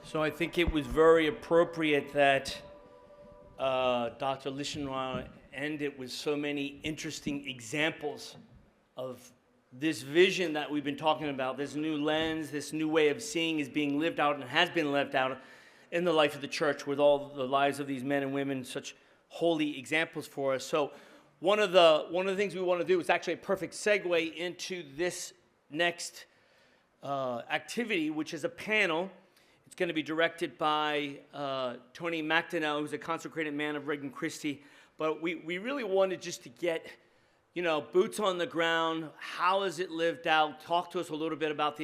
So I think it was very appropriate that Dr. Lishonwa ended with so many interesting examples of this vision that we've been talking about, this new lens, this new way of seeing is being lived out and has been lived out in the life of the church with all the lives of these men and women, such holy examples for us. So one of the things we want to do is actually a perfect segue into this next activity, which is a panel. It's going to be directed by Tony McDonnell, who's a consecrated man of Regnum Christi. But we really wanted just to get, boots on the ground. How is it lived out? Talk to us a little bit about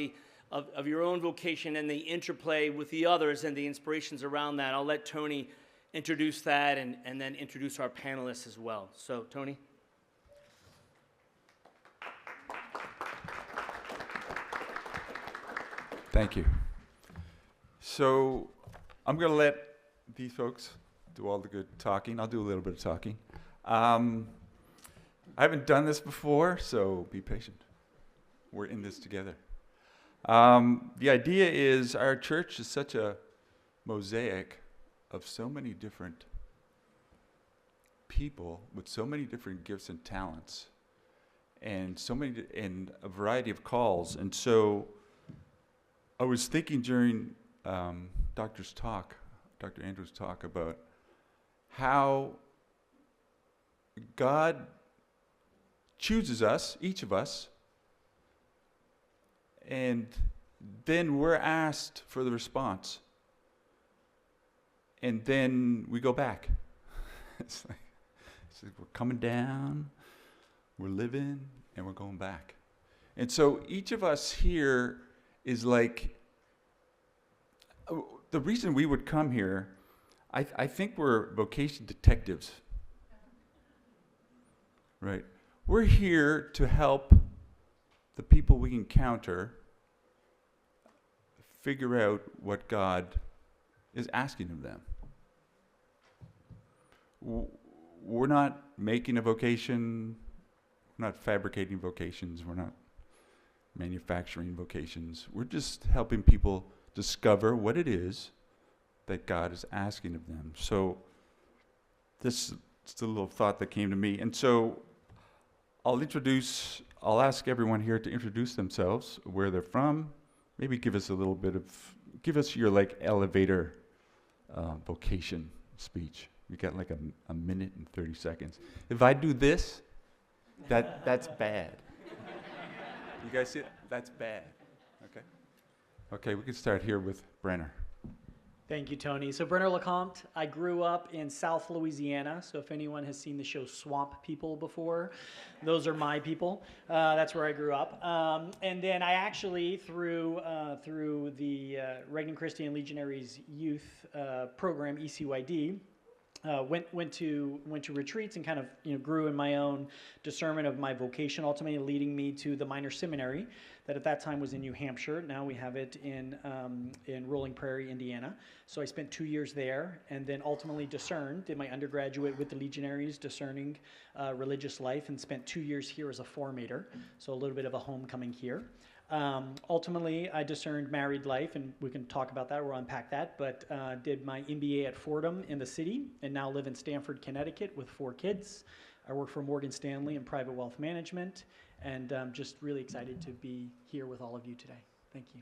of your own vocation and the interplay with the others and the inspirations around that. I'll let Tony introduce that and then introduce our panelists as well. So, Tony. Thank you. So I'm going to let these folks do all the good talking. I'll do a little bit of talking. I haven't done this before, so be patient. We're in this together. The idea is our church is such a mosaic of so many different people with so many different gifts and talents and and a variety of calls. And so I was thinking during Dr. Andrew's talk about how God chooses us, each of us, and then we're asked for the response. And then we go back. it's like we're coming down, we're living, and we're going back. And so each of us here is like, the reason we would come here, I think we're vocation detectives. Right? We're here to help the people we encounter figure out what God is asking of them. We're not making a vocation, we're not fabricating vocations, we're not manufacturing vocations. We're just helping people discover what it is that God is asking of them. So this is a little thought that came to me. And so I'll ask everyone here to introduce themselves, where they're from, maybe give us your elevator vocation speech. You got like a minute and 30 seconds. If I do this, that's bad. You guys see it? That's bad. Okay. Okay, we can start here with Brenner. Thank you, Tony. So Brenner Lecomte, I grew up in South Louisiana. So if anyone has seen the show Swamp People before, those are my people. That's where I grew up. And then I actually, through the Regnum Christi and Legionaries youth program, ECYD, went to retreats and kind of grew in my own discernment of my vocation, ultimately leading me to the minor seminary that at that time was in New Hampshire. Now we have it in Rolling Prairie, Indiana. So I spent 2 years there, and then ultimately did my undergraduate with the Legionaries, discerning religious life, and spent 2 years here as a formator. So a little bit of a homecoming here. Ultimately, I discerned married life, and we can talk about that, we'll unpack that, but did my MBA at Fordham in the city, and now live in Stamford, Connecticut with 4 kids. I work for Morgan Stanley in private wealth management, and I'm just really excited to be here with all of you today. Thank you.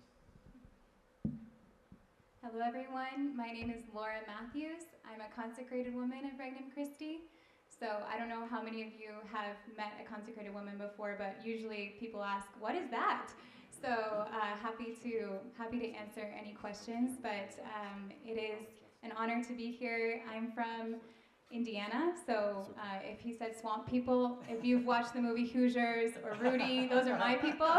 Hello, everyone. My name is Laura Matthews. I'm a consecrated woman of Regnum Christi. So I don't know how many of you have met a consecrated woman before, but usually people ask, what is that? So happy to answer any questions, but it is an honor to be here. I'm from Indiana, so if he said swamp people, if you've watched the movie Hoosiers or Rudy, those are my people.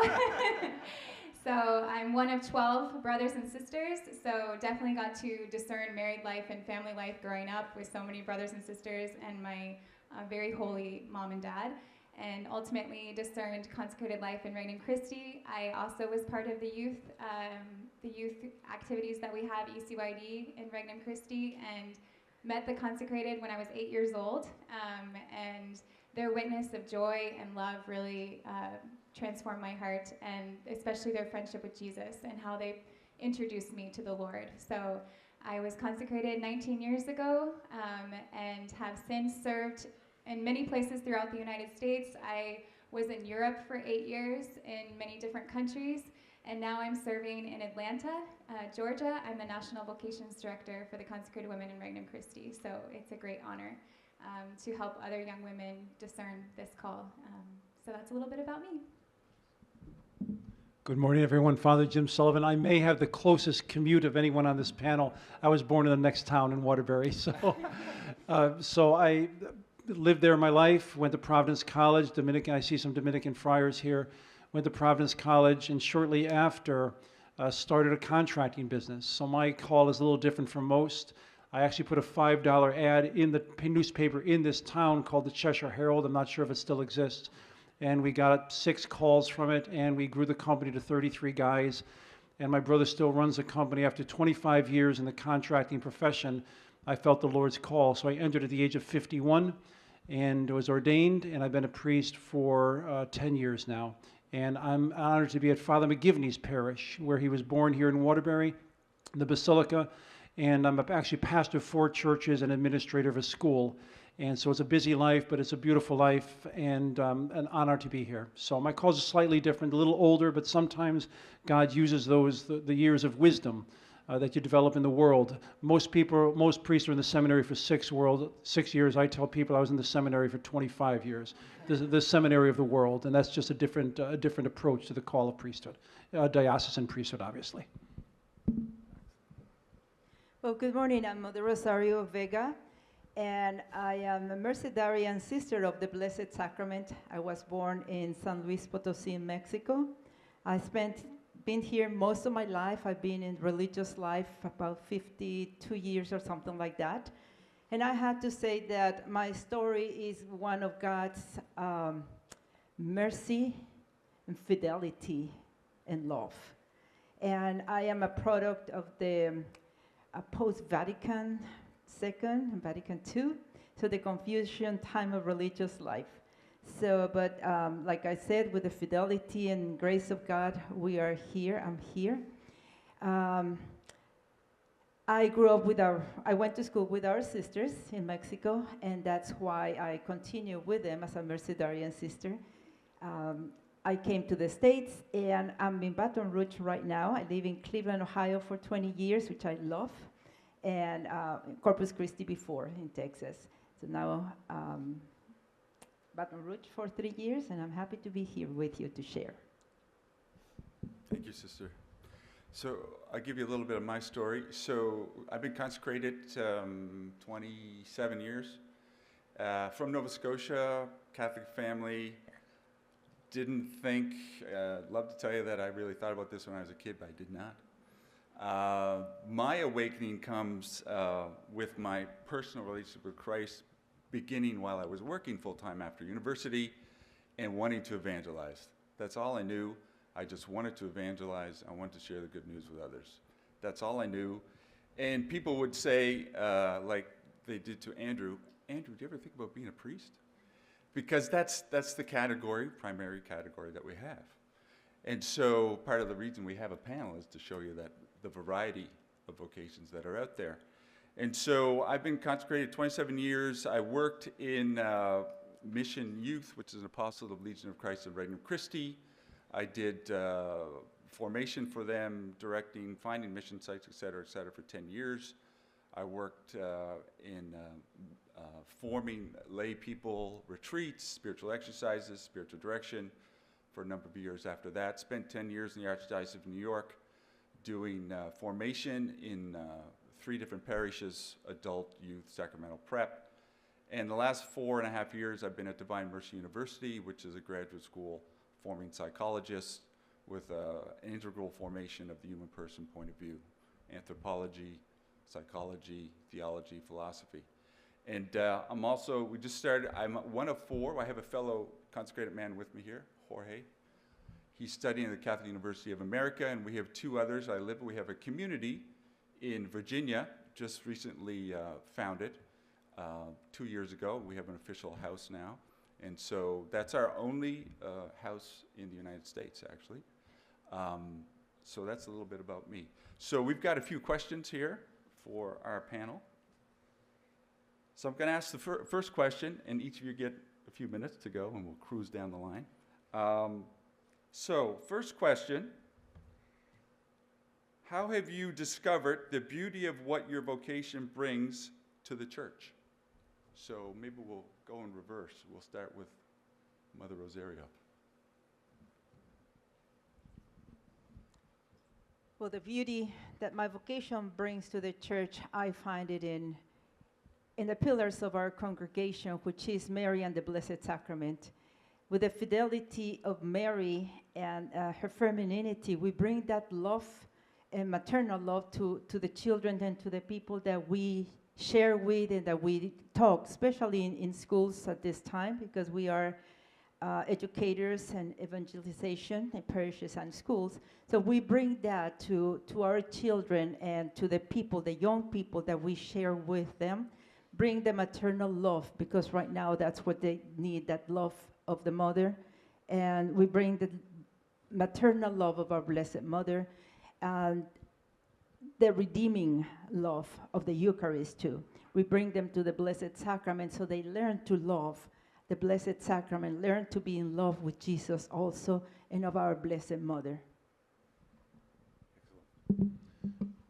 So I'm one of 12 brothers and sisters, so definitely got to discern married life and family life growing up with so many brothers and sisters and my very holy mom and dad, and ultimately discerned consecrated life in Regnum Christi. I also was part of the youth activities that we have, ECYD in Regnum Christi, and met the consecrated when I was 8 years old, and their witness of joy and love really transformed my heart, and especially their friendship with Jesus and how they introduced me to the Lord. So I was consecrated 19 years ago and have since served in many places throughout the United States. I was in Europe for 8 years in many different countries, and now I'm serving in Atlanta, Georgia. I'm the National Vocations Director for the Consecrated Women in Regnum Christi, so it's a great honor to help other young women discern this call. So that's a little bit about me. Good morning, everyone. Father Jim Sullivan. I may have the closest commute of anyone on this panel. I was born in the next town in Waterbury, so I lived there my life, went to Providence College, Dominican. I see some Dominican friars here. Went to Providence College, and shortly after started a contracting business. So my call is a little different from most. I actually put a $5 ad in the newspaper in this town called the Cheshire Herald. I'm not sure if it still exists. And we got 6 calls from it, and we grew the company to 33 guys. And my brother still runs the company. After 25 years in the contracting profession, I felt the Lord's call. So I entered at the age of 51 and was ordained, and I've been a priest for 10 years now. And I'm honored to be at Father McGivney's parish, where he was born here in Waterbury, in the Basilica. And I'm actually pastor of 4 churches and administrator of a school. And so it's a busy life, but it's a beautiful life, and an honor to be here. So my cause is slightly different, a little older, but sometimes God uses the years of wisdom that you develop in the world. Most priests are in the seminary for 6 years. I tell people I was in the seminary for 25 years, the seminary of the world, and that's just a different approach to the call of priesthood, diocesan priesthood, obviously. Well, good morning. I'm Mother Rosario Vega, and I am a Mercedarian sister of the Blessed Sacrament. I was born in San Luis Potosí, Mexico. Been here most of my life. I've been in religious life about 52 years or something like that. And I had to say that my story is one of God's mercy and fidelity and love. And I am a product of the post-Vatican II and Vatican II, so the confusion time of religious life. So, but like I said, with the fidelity and grace of God, we are here. I'm here. I grew up I went to school with our sisters in Mexico, and that's why I continue with them as a Mercedarian sister. I came to the States, and I'm in Baton Rouge right now. I live in Cleveland, Ohio for 20 years, which I love, and Corpus Christi before in Texas. So now Baton Rouge for 3 years, and I'm happy to be here with you to share. Thank you, sister. So I'll give you a little bit of my story. So I've been consecrated 27 years. From Nova Scotia, Catholic family. Didn't think, love to tell you that I really thought about this when I was a kid, but I did not. My awakening comes with my personal relationship with Christ, beginning while I was working full-time after university and wanting to evangelize. That's all I knew. I just wanted to evangelize. I wanted to share the good news with others. That's all I knew. And people would say, like they did to Andrew, Andrew, do you ever think about being a priest? Because that's the primary category that we have. And so part of the reason we have a panel is to show you that the variety of vocations that are out there. And so I've been consecrated 27 years. I worked in Mission Youth, which is an apostle of Legion of Christ and Regnum Christi. I did formation for them, directing, finding mission sites, et cetera, for 10 years. I worked in forming lay people retreats, spiritual exercises, spiritual direction for a number of years after that. Spent 10 years in the Archdiocese of New York doing formation in 3 different parishes, adult, youth, sacramental prep. And the last 4.5 years I've been at Divine Mercy University, which is a graduate school forming psychologists with an integral formation of the human person point of view, anthropology, psychology, theology, philosophy. And we just started, I'm one of 4. I have a fellow consecrated man with me here, Jorge. He's studying at the Catholic University of America, and we have 2 others. We have a community in Virginia, just recently founded 2 years ago. We have an official house now. And so that's our only house in the United States, actually. So that's a little bit about me. So we've got a few questions here for our panel. So I'm going to ask the first question, and each of you get a few minutes to go, and we'll cruise down the line. So first question, how have you discovered the beauty of what your vocation brings to the church? So maybe we'll go in reverse. We'll start with Mother Rosario. Well, the beauty that my vocation brings to the church, I find it in the pillars of our congregation, which is Mary and the Blessed Sacrament. With the fidelity of Mary and her femininity, we bring that love and maternal love to the children and to the people that we share with and that we talk, especially in schools at this time, because we are educators and evangelization in parishes and schools. So we bring that to our children and to the people, the young people that we share with them, bring the maternal love, because right now that's what they need, that love of the mother. And we bring the maternal love of our Blessed Mother and the redeeming love of the Eucharist too. We bring them to the Blessed Sacrament so they learn to love the Blessed Sacrament, learn to be in love with Jesus also and of our Blessed Mother.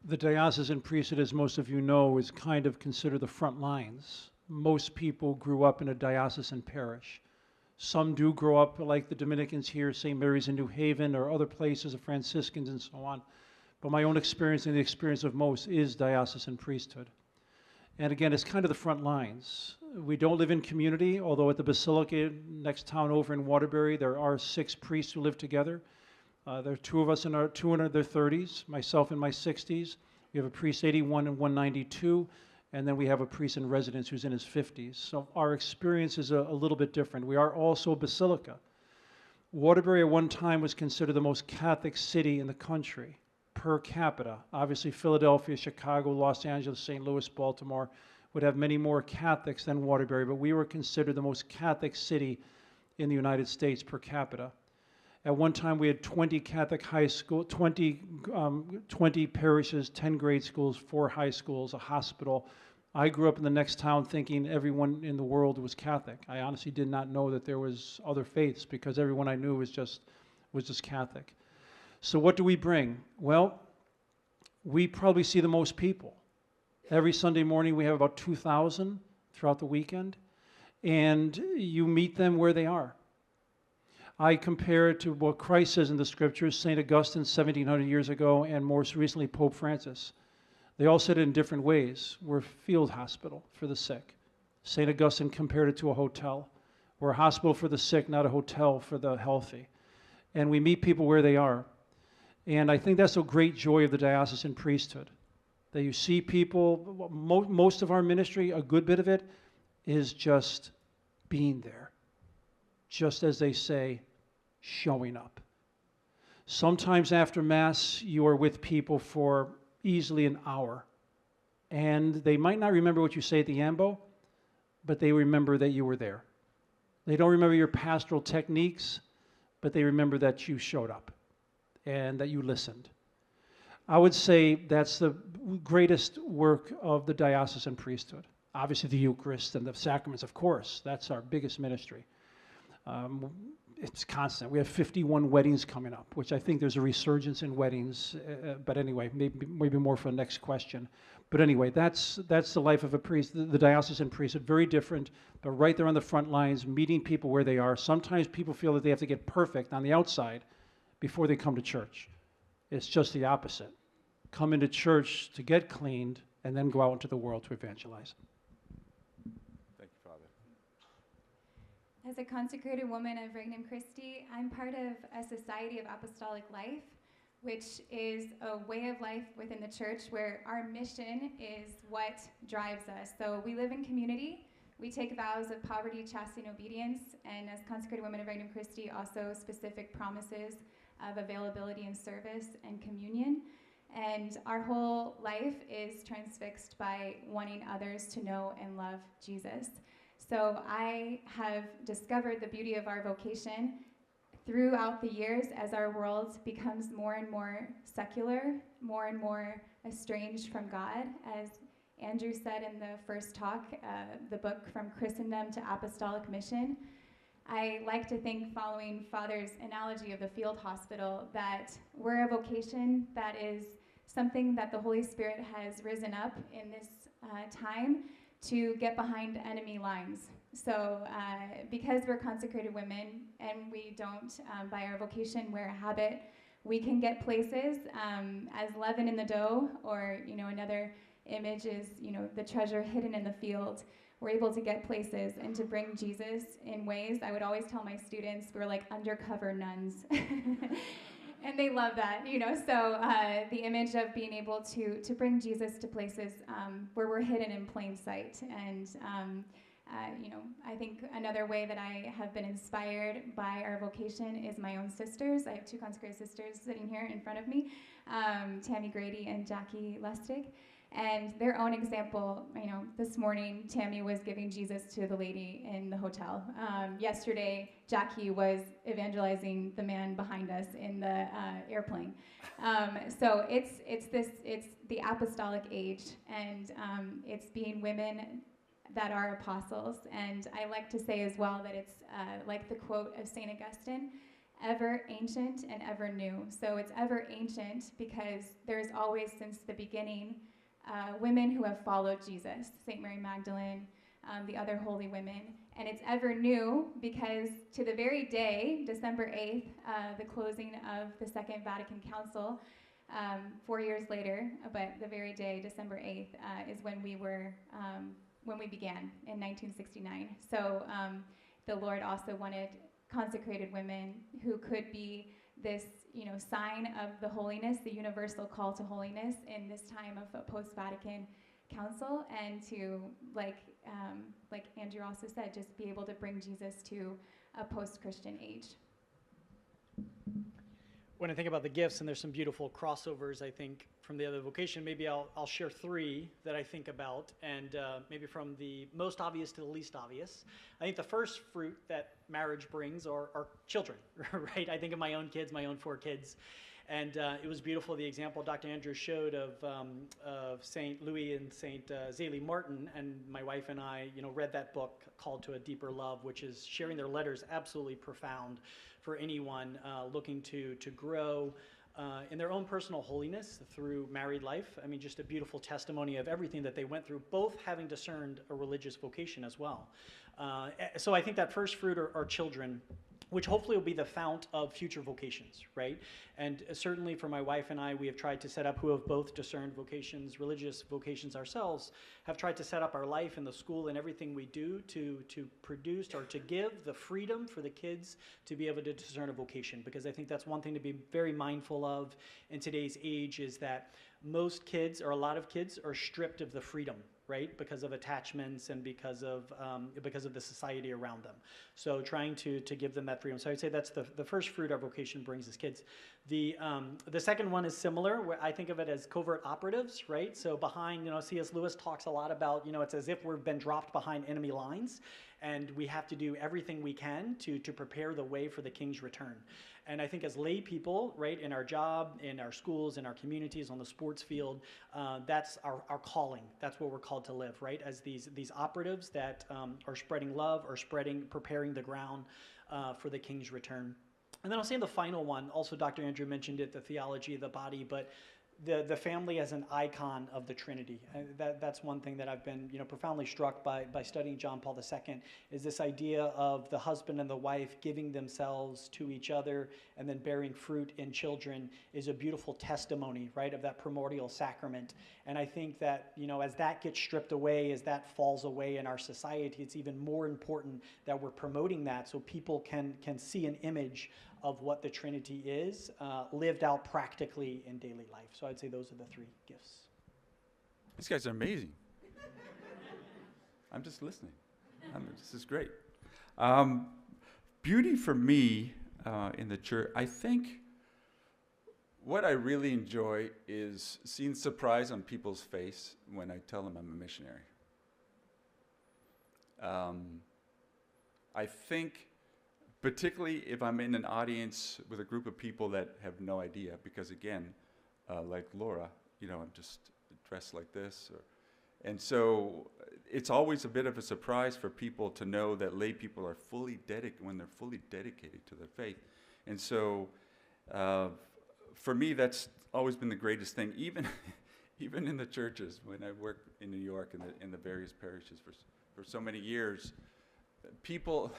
The diocesan priesthood, as most of you know, is kind of considered the front lines. Most people grew up in a diocesan parish. Some do grow up like the Dominicans here, St. Mary's in New Haven, or other places, the Franciscans and so on. But my own experience and the experience of most is diocesan priesthood. And again, it's kind of the front lines. We don't live in community, although at the Basilica, next town over in Waterbury, there are 6 priests who live together. There are 2 of us in their 30s, myself in my 60s. We have a priest 81 and 192, and then we have a priest in residence who's in his 50s. So our experience is a little bit different. We are also a basilica. Waterbury at one time was considered the most Catholic city in the country per capita. Obviously, Philadelphia, Chicago, Los Angeles, St. Louis, Baltimore would have many more Catholics than Waterbury, but we were considered the most Catholic city in the United States per capita. At one time, we had 20 Catholic high school, 20 parishes, 10 grade schools, 4 high schools, a hospital. I grew up in the next town thinking everyone in the world was Catholic. I honestly did not know that there was other faiths because everyone I knew was just Catholic. So what do we bring? Well, we probably see the most people. Every Sunday morning, we have about 2,000 throughout the weekend, and you meet them where they are. I compare it to what Christ says in the scriptures, St. Augustine 1,700 years ago, and most recently Pope Francis. They all said it in different ways. We're a field hospital for the sick. St. Augustine compared it to a hotel. We're a hospital for the sick, not a hotel for the healthy. And we meet people where they are. And I think that's a great joy of the diocesan priesthood, that you see people. Most of our ministry, a good bit of it, is just being there. Just as they say, showing up. Sometimes after Mass, you are with people for easily an hour. And they might not remember what you say at the ambo, but they remember that you were there. They don't remember your pastoral techniques, but they remember that you showed up and that you listened. I would say that's the greatest work of the diocesan priesthood. Obviously the Eucharist and the sacraments, of course, that's our biggest ministry. It's constant. We have 51 weddings coming up, which I think there's a resurgence in weddings. But anyway, maybe more for the next question. But anyway, that's the life of a priest, the diocesan priesthood, very different, but right there on the front lines, meeting people where they are. Sometimes people feel that they have to get perfect on the outside before they come to church. It's just the opposite. Come into church to get cleaned and then go out into the world to evangelize. As a consecrated woman of Regnum Christi, I'm part of a society of apostolic life, which is a way of life within the church where our mission is what drives us. So we live in community. We take vows of poverty, chastity, and obedience, and as consecrated women of Regnum Christi, also specific promises of availability and service and communion. And our whole life is transfixed by wanting others to know and love Jesus. So I have discovered the beauty of our vocation throughout the years, as our world becomes more and more secular, more and more estranged from God, as Andrew said in the first talk, the book From Christendom to Apostolic Mission, I like to think, following Father's analogy of the field hospital, that we're a vocation that is something that the Holy Spirit has risen up in this time to get behind enemy lines. So because we're consecrated women and we don't, by our vocation, wear a habit, we can get places as leaven in the dough, or, another image is, the treasure hidden in the field. We're able to get places and to bring Jesus in ways. I would always tell my students, we're like undercover nuns. And they love that, So the image of being able to bring Jesus to places where we're hidden in plain sight. And, I think another way that I have been inspired by our vocation is my own sisters. I have 2 consecrated sisters sitting here in front of me, Tammy Grady and Jackie Lustig. And their own example, this morning, Tammy was giving Jesus to the lady in the hotel. Yesterday, Jackie was evangelizing the man behind us in the airplane. So it's the apostolic age, and it's being women that are apostles. And I like to say as well that it's like the quote of St. Augustine, ever ancient and ever new. So it's ever ancient because there's always, since the beginning, women who have followed Jesus, St. Mary Magdalene, the other holy women. And it's ever new because to the very day, December 8th, the closing of the Second Vatican Council, 4 years later, but the very day, December 8th, is when we began in 1969. So the Lord also wanted consecrated women who could be this, sign of the holiness, the universal call to holiness in this time of a post-Vatican council, and to, like Andrew also said, just be able to bring Jesus to a post-Christian age. When I think about the gifts, and there's some beautiful crossovers, I think, from the other vocation, maybe I'll share 3 that I think about, and maybe from the most obvious to the least obvious. I think the first fruit that marriage brings are children, right? I think of my own kids, my own 4 kids, and it was beautiful, the example Dr. Andrews showed of St. Louis and St. Zélie Martin, and my wife and I, read that book, Called to a Deeper Love, which is sharing their letters, absolutely profound for anyone looking to grow in their own personal holiness through married life. I mean, just a beautiful testimony of everything that they went through, both having discerned a religious vocation as well. So I think that first fruit are children, which hopefully will be the fount of future vocations, right? And certainly for my wife and I, we have tried to set up, who have both discerned vocations, religious vocations ourselves, have tried to set up our life in the school and everything we do to produce or to give the freedom for the kids to be able to discern a vocation. Because I think that's one thing to be very mindful of in today's age, is that most kids, or a lot of kids, are stripped of the freedom, right? Because of attachments and because of the society around them. So trying to give them that freedom. So I'd say that's the first fruit our vocation brings as kids. The second one is similar, where I think of it as covert operatives, right? So behind, C.S. Lewis talks a lot about, it's as if we've been dropped behind enemy lines, and we have to do everything we can to prepare the way for the King's return. And I think as lay people, right, in our job, in our schools, in our communities, on the sports field, that's our calling. That's what we're called to live, right? As these operatives that are spreading love, or preparing the ground for the King's return. And then I'll say the final one, also Dr. Andrew mentioned it, the theology of the body, but the family as an icon of the Trinity. That's one thing that I've been profoundly struck by studying John Paul II, is this idea of the husband and the wife giving themselves to each other and then bearing fruit in children is a beautiful testimony, right, of that primordial sacrament. And I think that, as that gets stripped away, as that falls away in our society, it's even more important that we're promoting that so people can see an image of what the Trinity is, lived out practically in daily life. So I'd say those are the 3 gifts. These guys are amazing. I'm just listening. This is great. Beauty for me in the church, I think what I really enjoy is seeing surprise on people's face when I tell them I'm a missionary. I think particularly if I'm in an audience with a group of people that have no idea, because again, like Laura, I'm just dressed like this, and so it's always a bit of a surprise for people to know that lay people are when they're fully dedicated to their faith. And so for me, that's always been the greatest thing, even in the churches. When I worked in New York in the various parishes for so many years, people,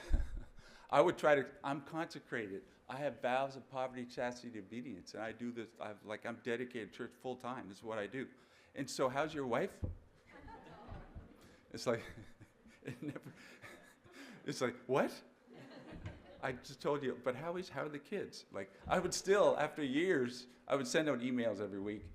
I'm consecrated. I have vows of poverty, chastity, obedience, and I do this. I'm dedicated to church full time. This is what I do. And so, how's your wife? It's like, it's like, what? I just told you, but how are the kids? Like, I would still, after years, I would send out emails every week,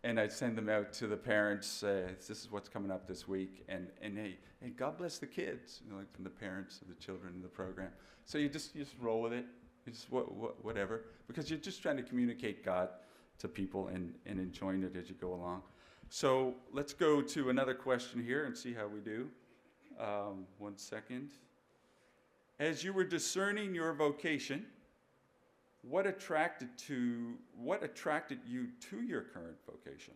and I'd send them out to the parents. This is what's coming up this week, and hey, God bless the kids, like from the parents of the children in the program. So you just roll with it. You just whatever, because you're just trying to communicate God to people and enjoying it as you go along. So let's go to another question here and see how we do. 1 second. As you were discerning your vocation, what attracted you to your current vocation?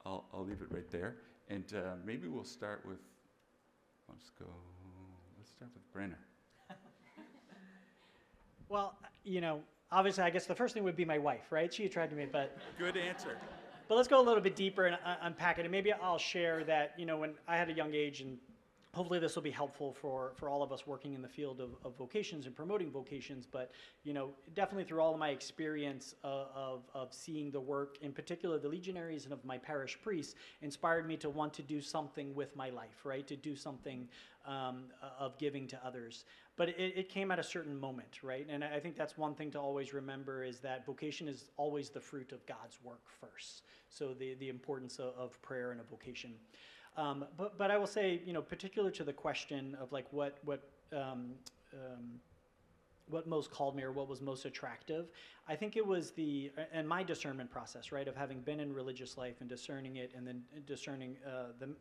I'll leave it right there, and maybe we'll start with. Let's start with Brenner. Well, obviously, I guess the first thing would be my wife, right? She attracted me, but. Good answer. But let's go a little bit deeper and unpack it. And maybe I'll share that, when I had a young age, and hopefully this will be helpful for all of us working in the field of vocations and promoting vocations. But, definitely through all of my experience of seeing the work, in particular the Legionaries and of my parish priests, inspired me to want to do something with my life, right? To do something of giving to others. But it came at a certain moment, right? And I think that's one thing to always remember, is that vocation is always the fruit of God's work first. So the importance of prayer and a vocation. But I will say, particular to the question of like what most called me or what was most attractive, I think it was and my discernment process, right, of having been in religious life and discerning it, and then discerning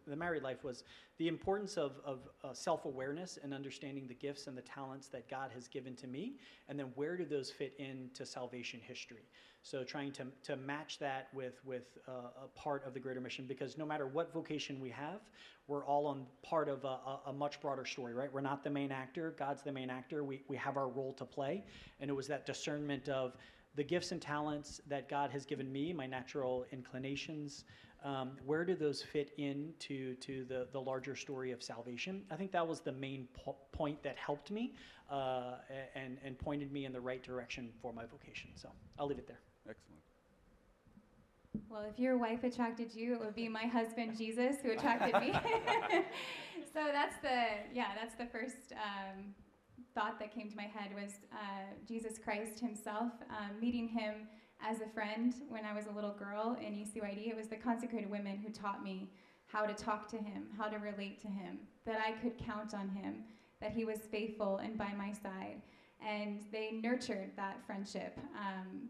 the married life, was the importance of self-awareness and understanding the gifts and the talents that God has given to me, and then where do those fit into salvation history. So trying to match that with a part of the greater mission, because no matter what vocation we have, we're all on part of a much broader story, right? We're not the main actor. God's the main actor. We have our role to play. And it was that discernment of the gifts and talents that God has given me, my natural inclinations, where do those fit into the larger story of salvation? I think that was the main point that helped me and pointed me in the right direction for my vocation. So I'll leave it there. Excellent. Well, if your wife attracted you, it would be my husband Jesus who attracted me. So that's the first thought that came to my head, was Jesus Christ himself. Meeting him as a friend when I was a little girl in ECYD, it was the consecrated women who taught me how to talk to him, how to relate to him, that I could count on him, that he was faithful and by my side. And they nurtured that friendship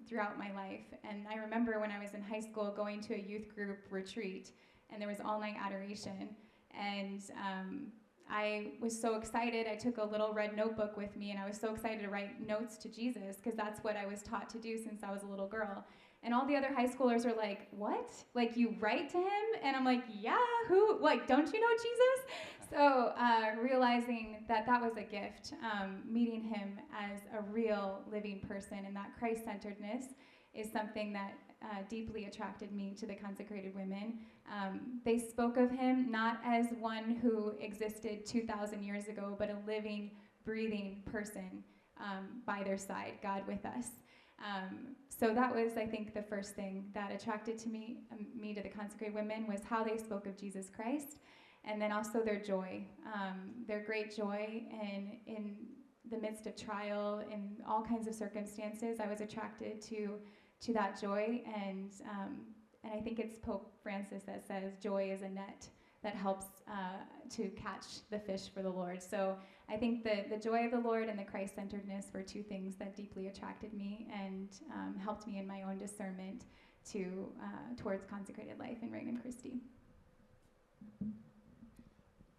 throughout my life. And I remember when I was in high school going to a youth group retreat, and there was all-night adoration. And I was so excited. I took a little red notebook with me, and I was so excited to write notes to Jesus, because that's what I was taught to do since I was a little girl. And all the other high schoolers are like, what? Like, you write to him? And I'm like, yeah, who? Like, don't you know Jesus? So realizing that was a gift, meeting him as a real living person, and that Christ-centeredness is something that deeply attracted me to the consecrated women. They spoke of him not as one who existed 2,000 years ago, but a living, breathing person by their side, God with us. So that was, I think, the first thing that attracted to me to the consecrated women, was how they spoke of Jesus Christ, and then also their joy, their great joy, and in the midst of trial and all kinds of circumstances, I was attracted to that joy, and I think it's Pope Francis that says joy is a net that helps to catch the fish for the Lord. So I think the joy of the Lord and the Christ-centeredness were two things that deeply attracted me and helped me in my own discernment towards consecrated life in Regnum Christi.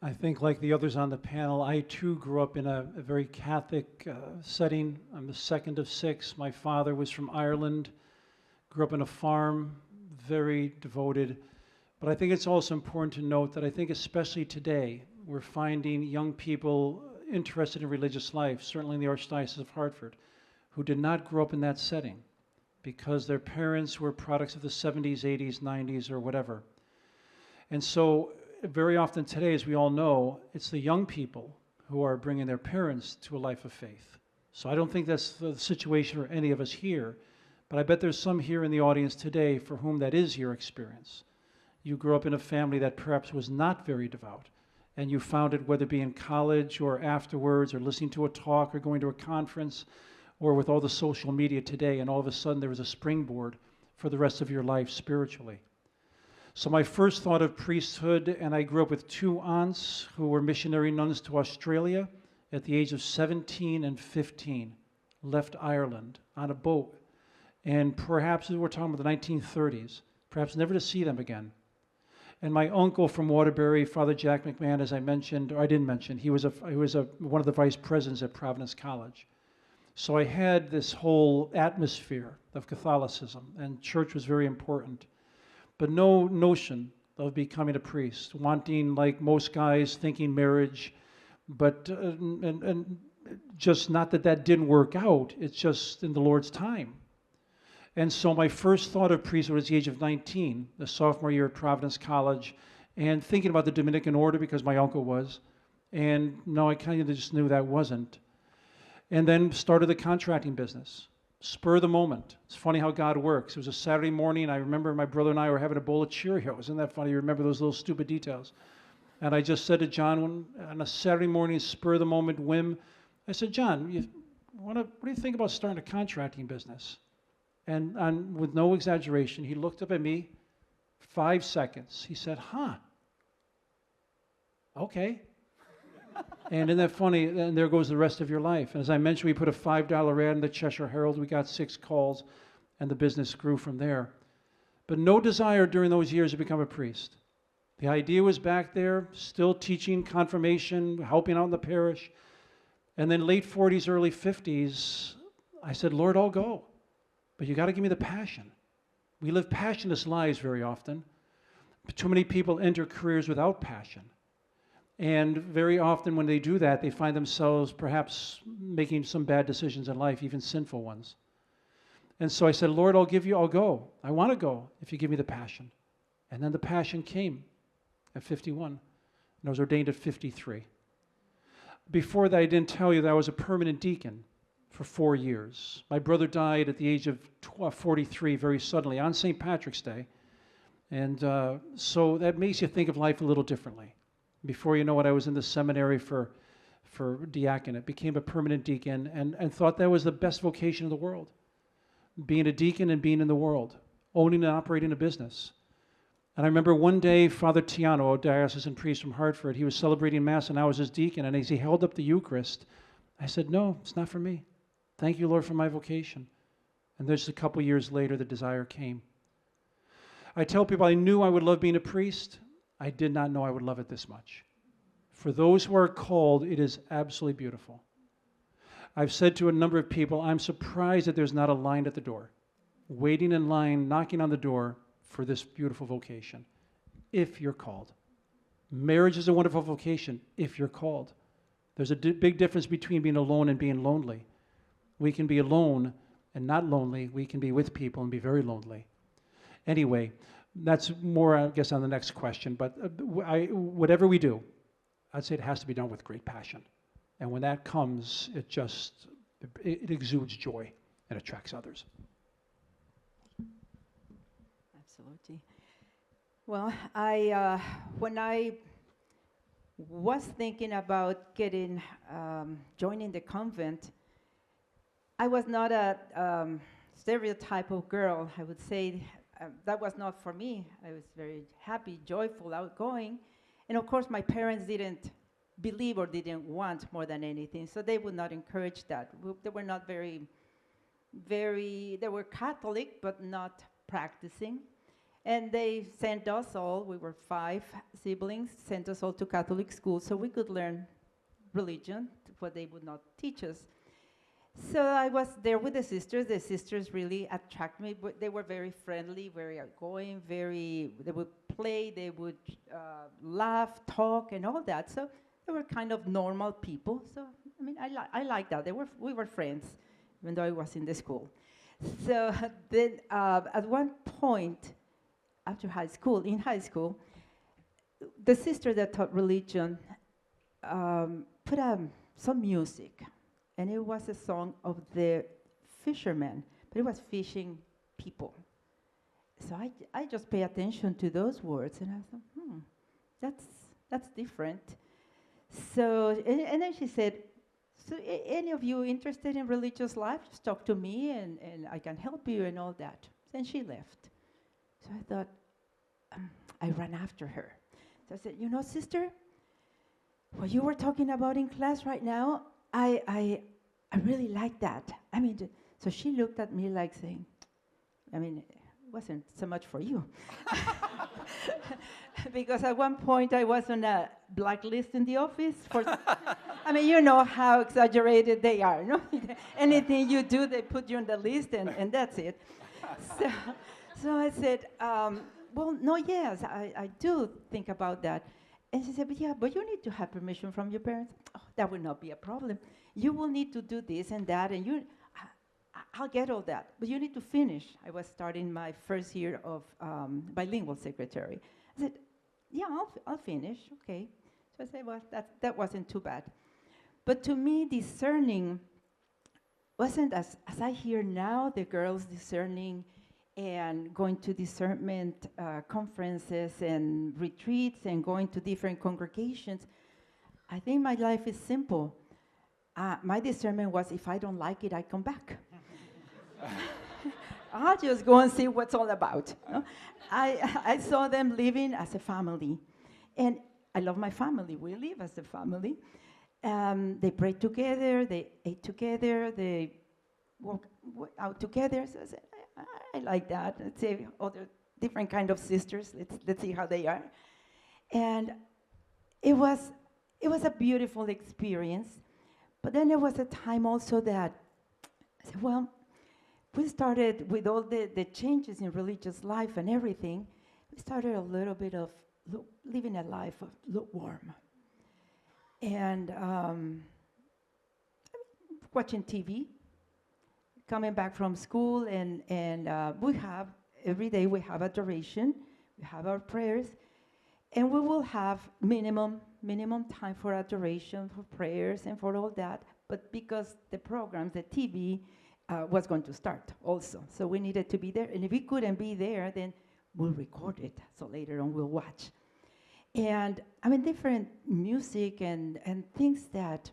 I think, like the others on the panel, I too grew up in a very Catholic setting. I'm the second of six. My father was from Ireland, grew up on a farm, very devoted. But I think it's also important to note that I think especially today, we're finding young people interested in religious life, certainly in the Archdiocese of Hartford, who did not grow up in that setting because their parents were products of the 70s, 80s, 90s, or whatever. And so very often today, as we all know, it's the young people who are bringing their parents to a life of faith. So I don't think that's the situation for any of us here, but I bet there's some here in the audience today for whom that is your experience. You grew up in a family that perhaps was not very devout, and you found it, whether it be in college or afterwards, or listening to a talk or going to a conference, or with all the social media today, and all of a sudden there was a springboard for the rest of your life spiritually. So my first thought of priesthood, and I grew up with two aunts who were missionary nuns to Australia at the age of 17 and 15, left Ireland on a boat. And perhaps we're talking about the 1930s, perhaps never to see them again. And my uncle from Waterbury, Father Jack McMahon, as I mentioned, or I didn't mention, he was one of the vice presidents at Providence College. So I had this whole atmosphere of Catholicism, and church was very important. But no notion of becoming a priest, wanting, like most guys, thinking marriage, but and just not that that didn't work out, it's just in the Lord's time. And so my first thought of priesthood was the age of 19, the sophomore year at Providence College, and thinking about the Dominican order because my uncle was, and no, I kind of just knew that wasn't. And then started the contracting business. Spur of the moment. It's funny how God works. It was a Saturday morning. I remember my brother and I were having a bowl of Cheerios. Isn't that funny? You remember those little stupid details. And I just said to John on a Saturday morning, spur of the moment whim, I said, John, what do you think about starting a contracting business? And with no exaggeration, he looked up at me, 5 seconds. He said, okay. And isn't that funny? And there goes the rest of your life. And as I mentioned, we put a $5 ad in the Cheshire Herald. We got 6 calls, and the business grew from there. But no desire during those years to become a priest. The idea was back there, still teaching confirmation, helping out in the parish. And then late 40s, early 50s, I said, Lord, I'll go. But you got to give me the passion. We live passionless lives very often. But too many people enter careers without passion. And very often when they do that, they find themselves perhaps making some bad decisions in life, even sinful ones. And so I said, Lord, I'll go. I want to go if you give me the passion. And then the passion came at 51, and I was ordained at 53. Before that, I didn't tell you that I was a permanent deacon for 4 years. My brother died at the age of 43 very suddenly on St. Patrick's Day. And so that makes you think of life a little differently. Before you know it, I was in the seminary for diaconate, became a permanent deacon, and thought that was the best vocation in the world. Being a deacon and being in the world, owning and operating a business. And I remember one day, Father Tiano, a diocesan priest from Hartford, he was celebrating Mass and I was his deacon, and as he held up the Eucharist, I said, no, it's not for me. Thank you, Lord, for my vocation. And just a couple years later, the desire came. I tell people I knew I would love being a priest. I did not know I would love it this much. For those who are called, it is absolutely beautiful. I've said to a number of people, I'm surprised that there's not a line at the door, waiting in line, knocking on the door for this beautiful vocation, if you're called. Marriage is a wonderful vocation, if you're called. There's a big difference between being alone and being lonely. We can be alone and not lonely. We can be with people and be very lonely. Anyway, that's more, I guess, on the next question. But whatever we do, I'd say it has to be done with great passion. And when that comes, it exudes joy and attracts others. Absolutely. Well, when I was thinking about joining the convent, I was not a stereotype of girl. I would say that was not for me. I was very happy, joyful, outgoing. And of course, my parents didn't believe or didn't want more than anything, so they would not encourage that. They were not they were Catholic, but not practicing. And they sent us all, we were 5 siblings, sent us all to Catholic school so we could learn religion, what they would not teach us. So I was there with the sisters. The sisters really attracted me. But they were very friendly, very outgoing, they would play, they would laugh, talk, and all that. So they were kind of normal people. So, I mean, I like that. We were friends, even though I was in the school. So then at one point, after in high school, the sister that taught religion put some music. And it was a song of the fishermen, but it was fishing people. So I just pay attention to those words, and I thought, that's different. So, and then she said, so any of you interested in religious life, just talk to me, and I can help you and all that. And she left. So I thought, I ran after her. So I said, sister, what you were talking about in class right now, I really like that. I mean, so she looked at me like saying, I mean, it wasn't so much for you. Because at one point I was on a blacklist in the office for, I mean, you know how exaggerated they are, no? Anything you do, they put you on the list and that's it. So I said, well, no, yes, I do think about that. And she said, but you need to have permission from your parents. Oh, that would not be a problem. You will need to do this and that, and I'll get all that. But you need to finish. I was starting my first year of bilingual secretary. I said, yeah, I'll finish, okay. So I said, well, that wasn't too bad. But to me, discerning wasn't as I hear now, the girls discerning and going to discernment conferences and retreats and going to different congregations. I think my life is simple. My discernment was, if I don't like it, I come back. I'll just go and see what's all about. No? I saw them living as a family. And I love my family. We live as a family. They prayed together. They ate together. They worked out together. So I said, I like that. Let's say other different kind of sisters. Let's see how they are. And it was a beautiful experience. But then there was a time also that I said, well, we started with all the changes in religious life and everything. We started a little bit of living a life of lukewarm. And watching TV, coming back from school, and every day we have adoration, we have our prayers, and we will have minimum time for adoration, for prayers, and for all that. But because the programs, the TV, was going to start also, so we needed to be there. And if we couldn't be there, then we'll record it, so later on we'll watch. And I mean, different music and things that,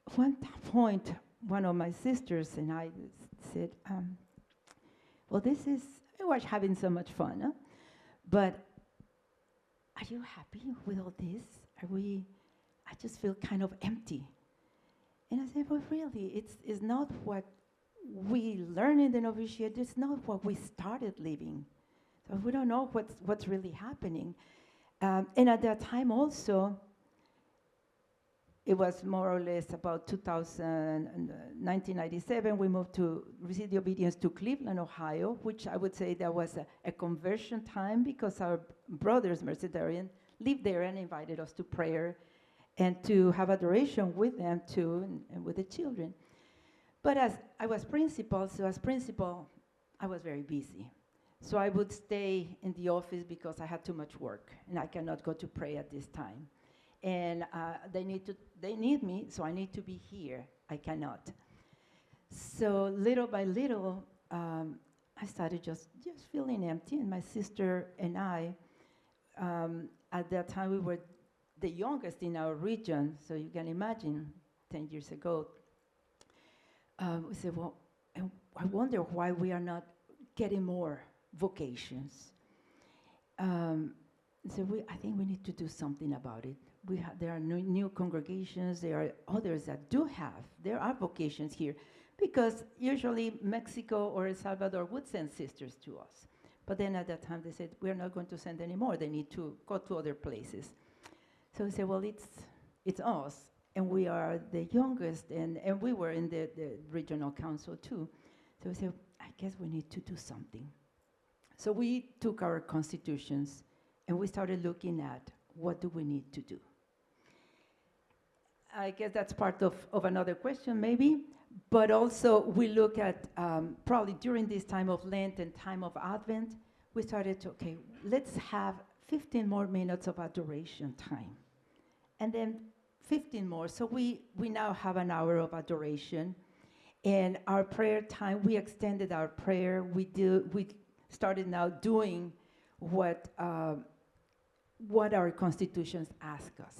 at one point, one of my sisters and I said, well, we were having so much fun, huh? But are you happy with all this? I just feel kind of empty. And I said, well, really, it's not what we learn in the novitiate, it's not what we started living. So we don't know what's really happening. And at that time also, it was more or less about 1997, we moved to receive the obedience to Cleveland, Ohio, which I would say that was a conversion time because our brothers, Mercedarian, lived there and invited us to prayer and to have adoration with them too, and with the children. But as I was principal, I was very busy. So I would stay in the office because I had too much work and I cannot go to pray at this time. And they need me, so I need to be here. I cannot. So little by little, I started just feeling empty. And my sister and I, at that time, we were the youngest in our region. So you can imagine, 10 years ago, we said, well, I wonder why we are not getting more vocations. So I think we need to do something about it. There are new congregations. There are others that there are vocations here, because usually Mexico or El Salvador would send sisters to us. But then at that time they said, we're not going to send anymore. They need to go to other places. So we said, well, it's us, and we are the youngest, and we were in the regional council too. So we said, I guess we need to do something. So we took our constitutions, and we started looking at what do we need to do. I guess that's part of another question, maybe. But also, we look at probably during this time of Lent and time of Advent, we started to, okay, let's have 15 more minutes of adoration time. And then 15 more. So we now have an hour of adoration. And our prayer time, we extended our prayer. We started now doing what our constitutions ask us,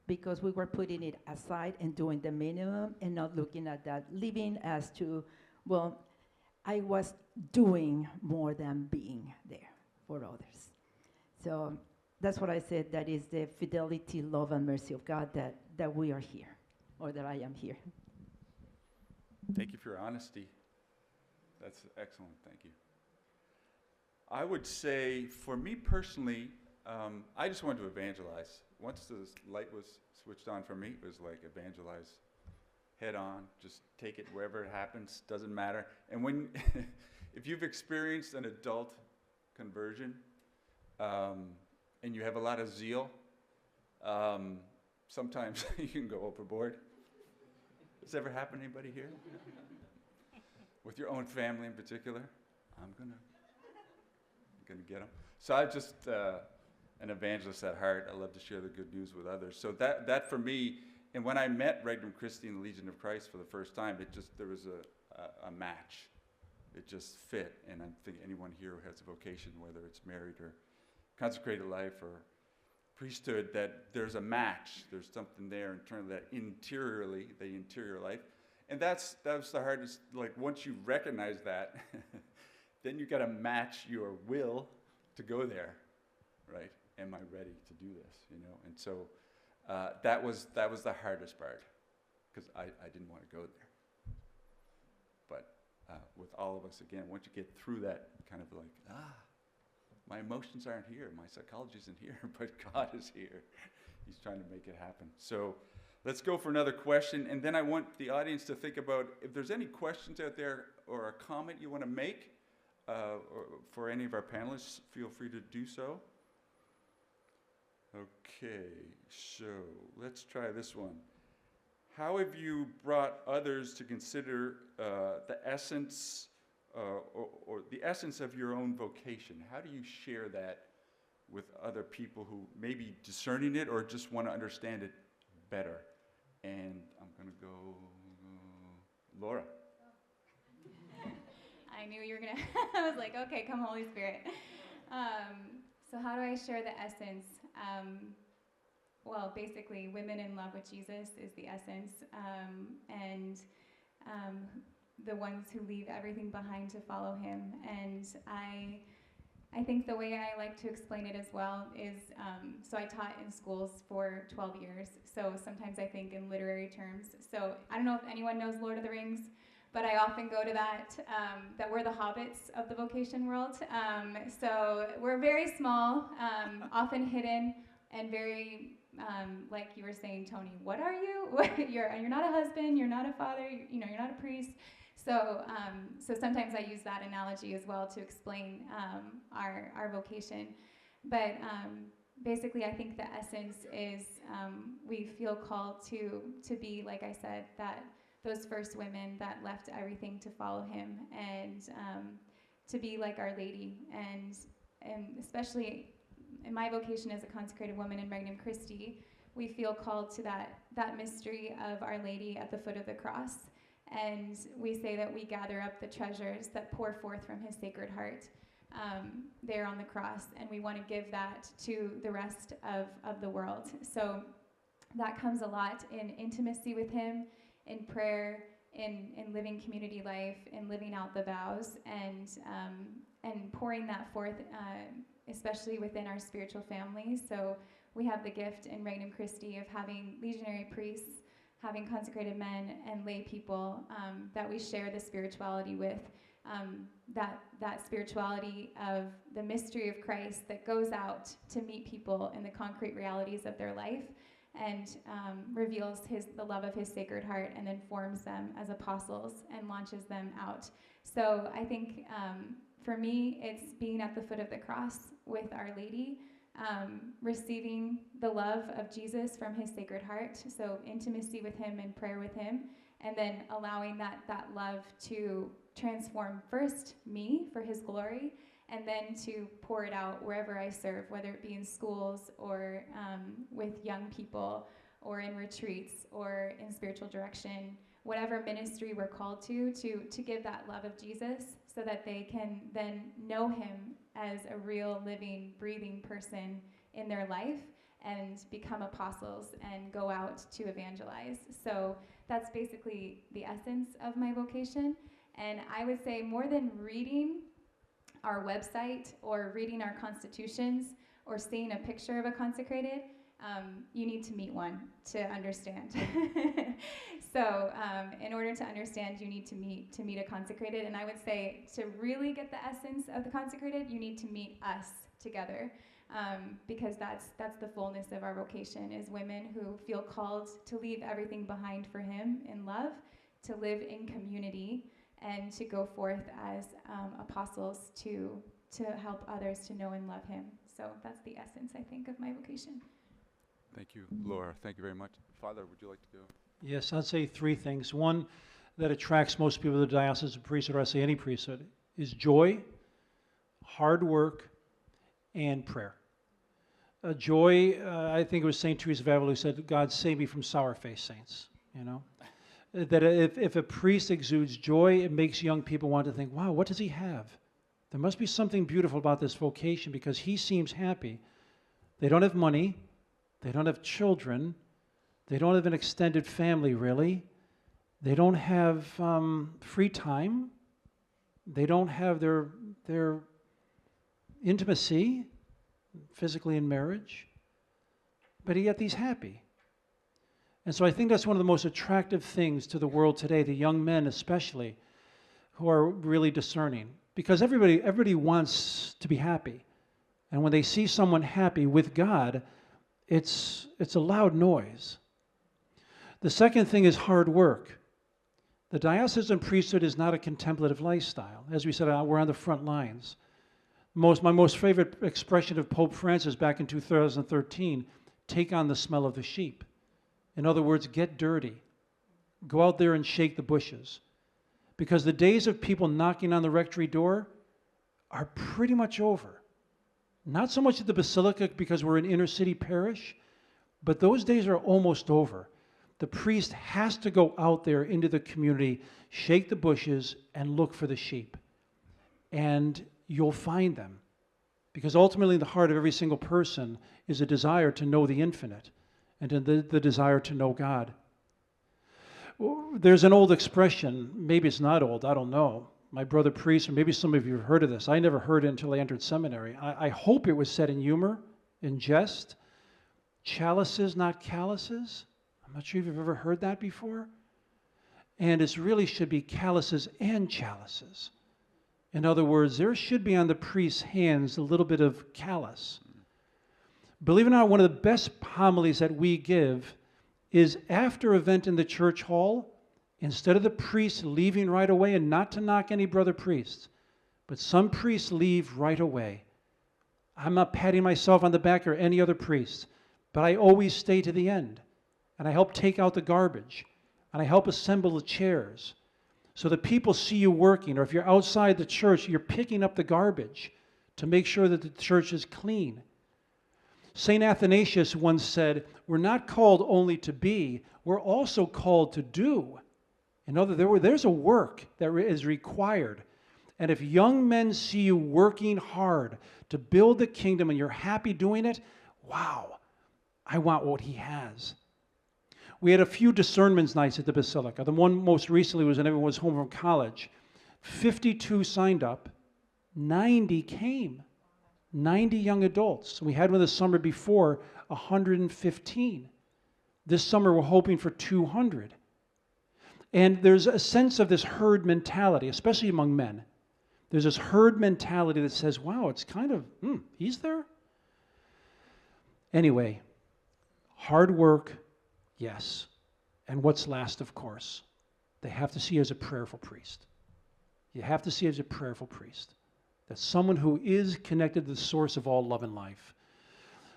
because we were putting it aside and doing the minimum and not looking at that, living as to, well, I was doing more than being there for others. So that's what I said, that is the fidelity, love, and mercy of God that we are here, or that I am here. Thank you for your honesty. That's excellent, thank you. I would say, for me personally, I just wanted to evangelize. Once the light was switched on for me, it was like evangelize head on, just take it wherever it happens, doesn't matter. And when, if you've experienced an adult conversion, and you have a lot of zeal, sometimes you can go overboard. Does that ever happen to anybody here? With your own family in particular? I'm gonna get them. So I just, an evangelist at heart. I love to share the good news with others. So that for me, and when I met Regnum Christi and the Legion of Christ for the first time, there was a match. It just fit. And I think anyone here who has a vocation, whether it's married or consecrated life or priesthood, that there's a match. There's something there in terms of that interiorly, the interior life. And that was the hardest, like once you recognize that, then you got to match your will to go there, right? Am I ready to do this, you know? And so that was the hardest part, because I didn't want to go there. But with all of us, again, once you get through that kind of like, my emotions aren't here, my psychology isn't here, but God is here. He's trying to make it happen. So let's go for another question, and then I want the audience to think about if there's any questions out there or a comment you want to make or for any of our panelists, feel free to do so. Okay, so let's try this one. How have you brought others to consider the essence or the essence of your own vocation? How do you share that with other people who may be discerning it or just want to understand it better? And I'm going to go, Laura. I knew you were going to, I was like, okay, come Holy Spirit. So how do I share the essence? Well, basically, women in love with Jesus is the essence, and the ones who leave everything behind to follow him. And I think the way I like to explain it as well is, so I taught in schools for 12 years, so sometimes I think in literary terms. So I don't know if anyone knows Lord of the Rings, but I often go to that we're the hobbits of the vocation world. So we're very small, often hidden, and very, like you were saying, Tony, what are you? You're not a husband, you're not a father, you're not a priest. So sometimes I use that analogy as well to explain our vocation. But basically, I think the essence is we feel called to be, like I said, that those first women that left everything to follow him, and to be like Our Lady, and especially in my vocation as a consecrated woman in Regnum Christi, we feel called to that mystery of Our Lady at the foot of the cross. And we say that we gather up the treasures that pour forth from his sacred heart there on the cross, and we want to give that to the rest of the world. So that comes a lot in intimacy with him, in prayer, in living community life, in living out the vows, and pouring that forth, especially within our spiritual families. So we have the gift in Regnum Christi of having legionary priests, having consecrated men and lay people that we share the spirituality with, that spirituality of the mystery of Christ that goes out to meet people in the concrete realities of their life, and reveals the love of his Sacred Heart, and then forms them as apostles and launches them out. So I think for me, it's being at the foot of the cross with Our Lady, receiving the love of Jesus from his Sacred Heart, so intimacy with him and prayer with him, and then allowing that love to transform first me for his glory, and then to pour it out wherever I serve, whether it be in schools or with young people or in retreats or in spiritual direction, whatever ministry we're called to give that love of Jesus so that they can then know him as a real, living, breathing person in their life and become apostles and go out to evangelize. So that's basically the essence of my vocation. And I would say more than reading our website or reading our constitutions or seeing a picture of a consecrated, you need to meet one to understand. So in order to understand, you need to meet a consecrated. And I would say to really get the essence of the consecrated, you need to meet us together, because that's the fullness of our vocation, is women who feel called to leave everything behind for him in love, to live in community, and to go forth as apostles to help others to know and love him. So that's the essence, I think, of my vocation. Thank you, Laura. Thank you very much. Father, would you like to go? Yes, I'd say three things. One that attracts most people to the diocesan priesthood, or I say any priesthood, is joy, hard work, and prayer. Joy, I think it was St. Teresa of Avila who said, God save me from sour-faced saints, you know. That if a priest exudes joy, it makes young people want to think, wow, what does he have? There must be something beautiful about this vocation because he seems happy. They don't have money. They don't have children. They don't have an extended family, really. They don't have free time. They don't have their intimacy, physically in marriage. But yet he's happy. And so I think that's one of the most attractive things to the world today, the young men especially, who are really discerning. Because everybody wants to be happy. And when they see someone happy with God, it's a loud noise. The second thing is hard work. The diocesan priesthood is not a contemplative lifestyle. As we said, we're on the front lines. My most favorite expression of Pope Francis back in 2013, take on the smell of the sheep. In other words, get dirty. Go out there and shake the bushes. Because the days of people knocking on the rectory door are pretty much over. Not so much at the Basilica because we're an inner city parish, but those days are almost over. The priest has to go out there into the community, shake the bushes, and look for the sheep. And you'll find them. Because ultimately in the heart of every single person is a desire to know the infinite and the desire to know God. There's an old expression, maybe it's not old, I don't know. My brother priest, or maybe some of you have heard of this. I never heard it until I entered seminary. I hope it was said in humor, in jest. Chalices, not calluses. I'm not sure if you've ever heard that before. And it really should be calluses and chalices. In other words, there should be on the priest's hands a little bit of callus. Believe it or not, one of the best homilies that we give is after an event in the church hall, instead of the priest leaving right away, and not to knock any brother priests, but some priests leave right away. I'm not patting myself on the back or any other priest, but I always stay to the end. And I help take out the garbage. And I help assemble the chairs. So that people see you working, or if you're outside the church, you're picking up the garbage to make sure that the church is clean. St. Athanasius once said, we're not called only to be, we're also called to do. In other words, there's a work that is required. And if young men see you working hard to build the kingdom and you're happy doing it, wow, I want what he has. We had a few discernment nights at the Basilica. The one most recently was when everyone was home from college. 52 signed up, 90 came. 90 young adults. We had one the summer before, 115. This summer we're hoping for 200. And there's a sense of this herd mentality, especially among men. There's this herd mentality that says, wow, it's kind of, he's there? Anyway, hard work, yes. And what's last, of course? They have to see you as a prayerful priest. You have to see you as a prayerful priest. That's someone who is connected to the source of all love and life.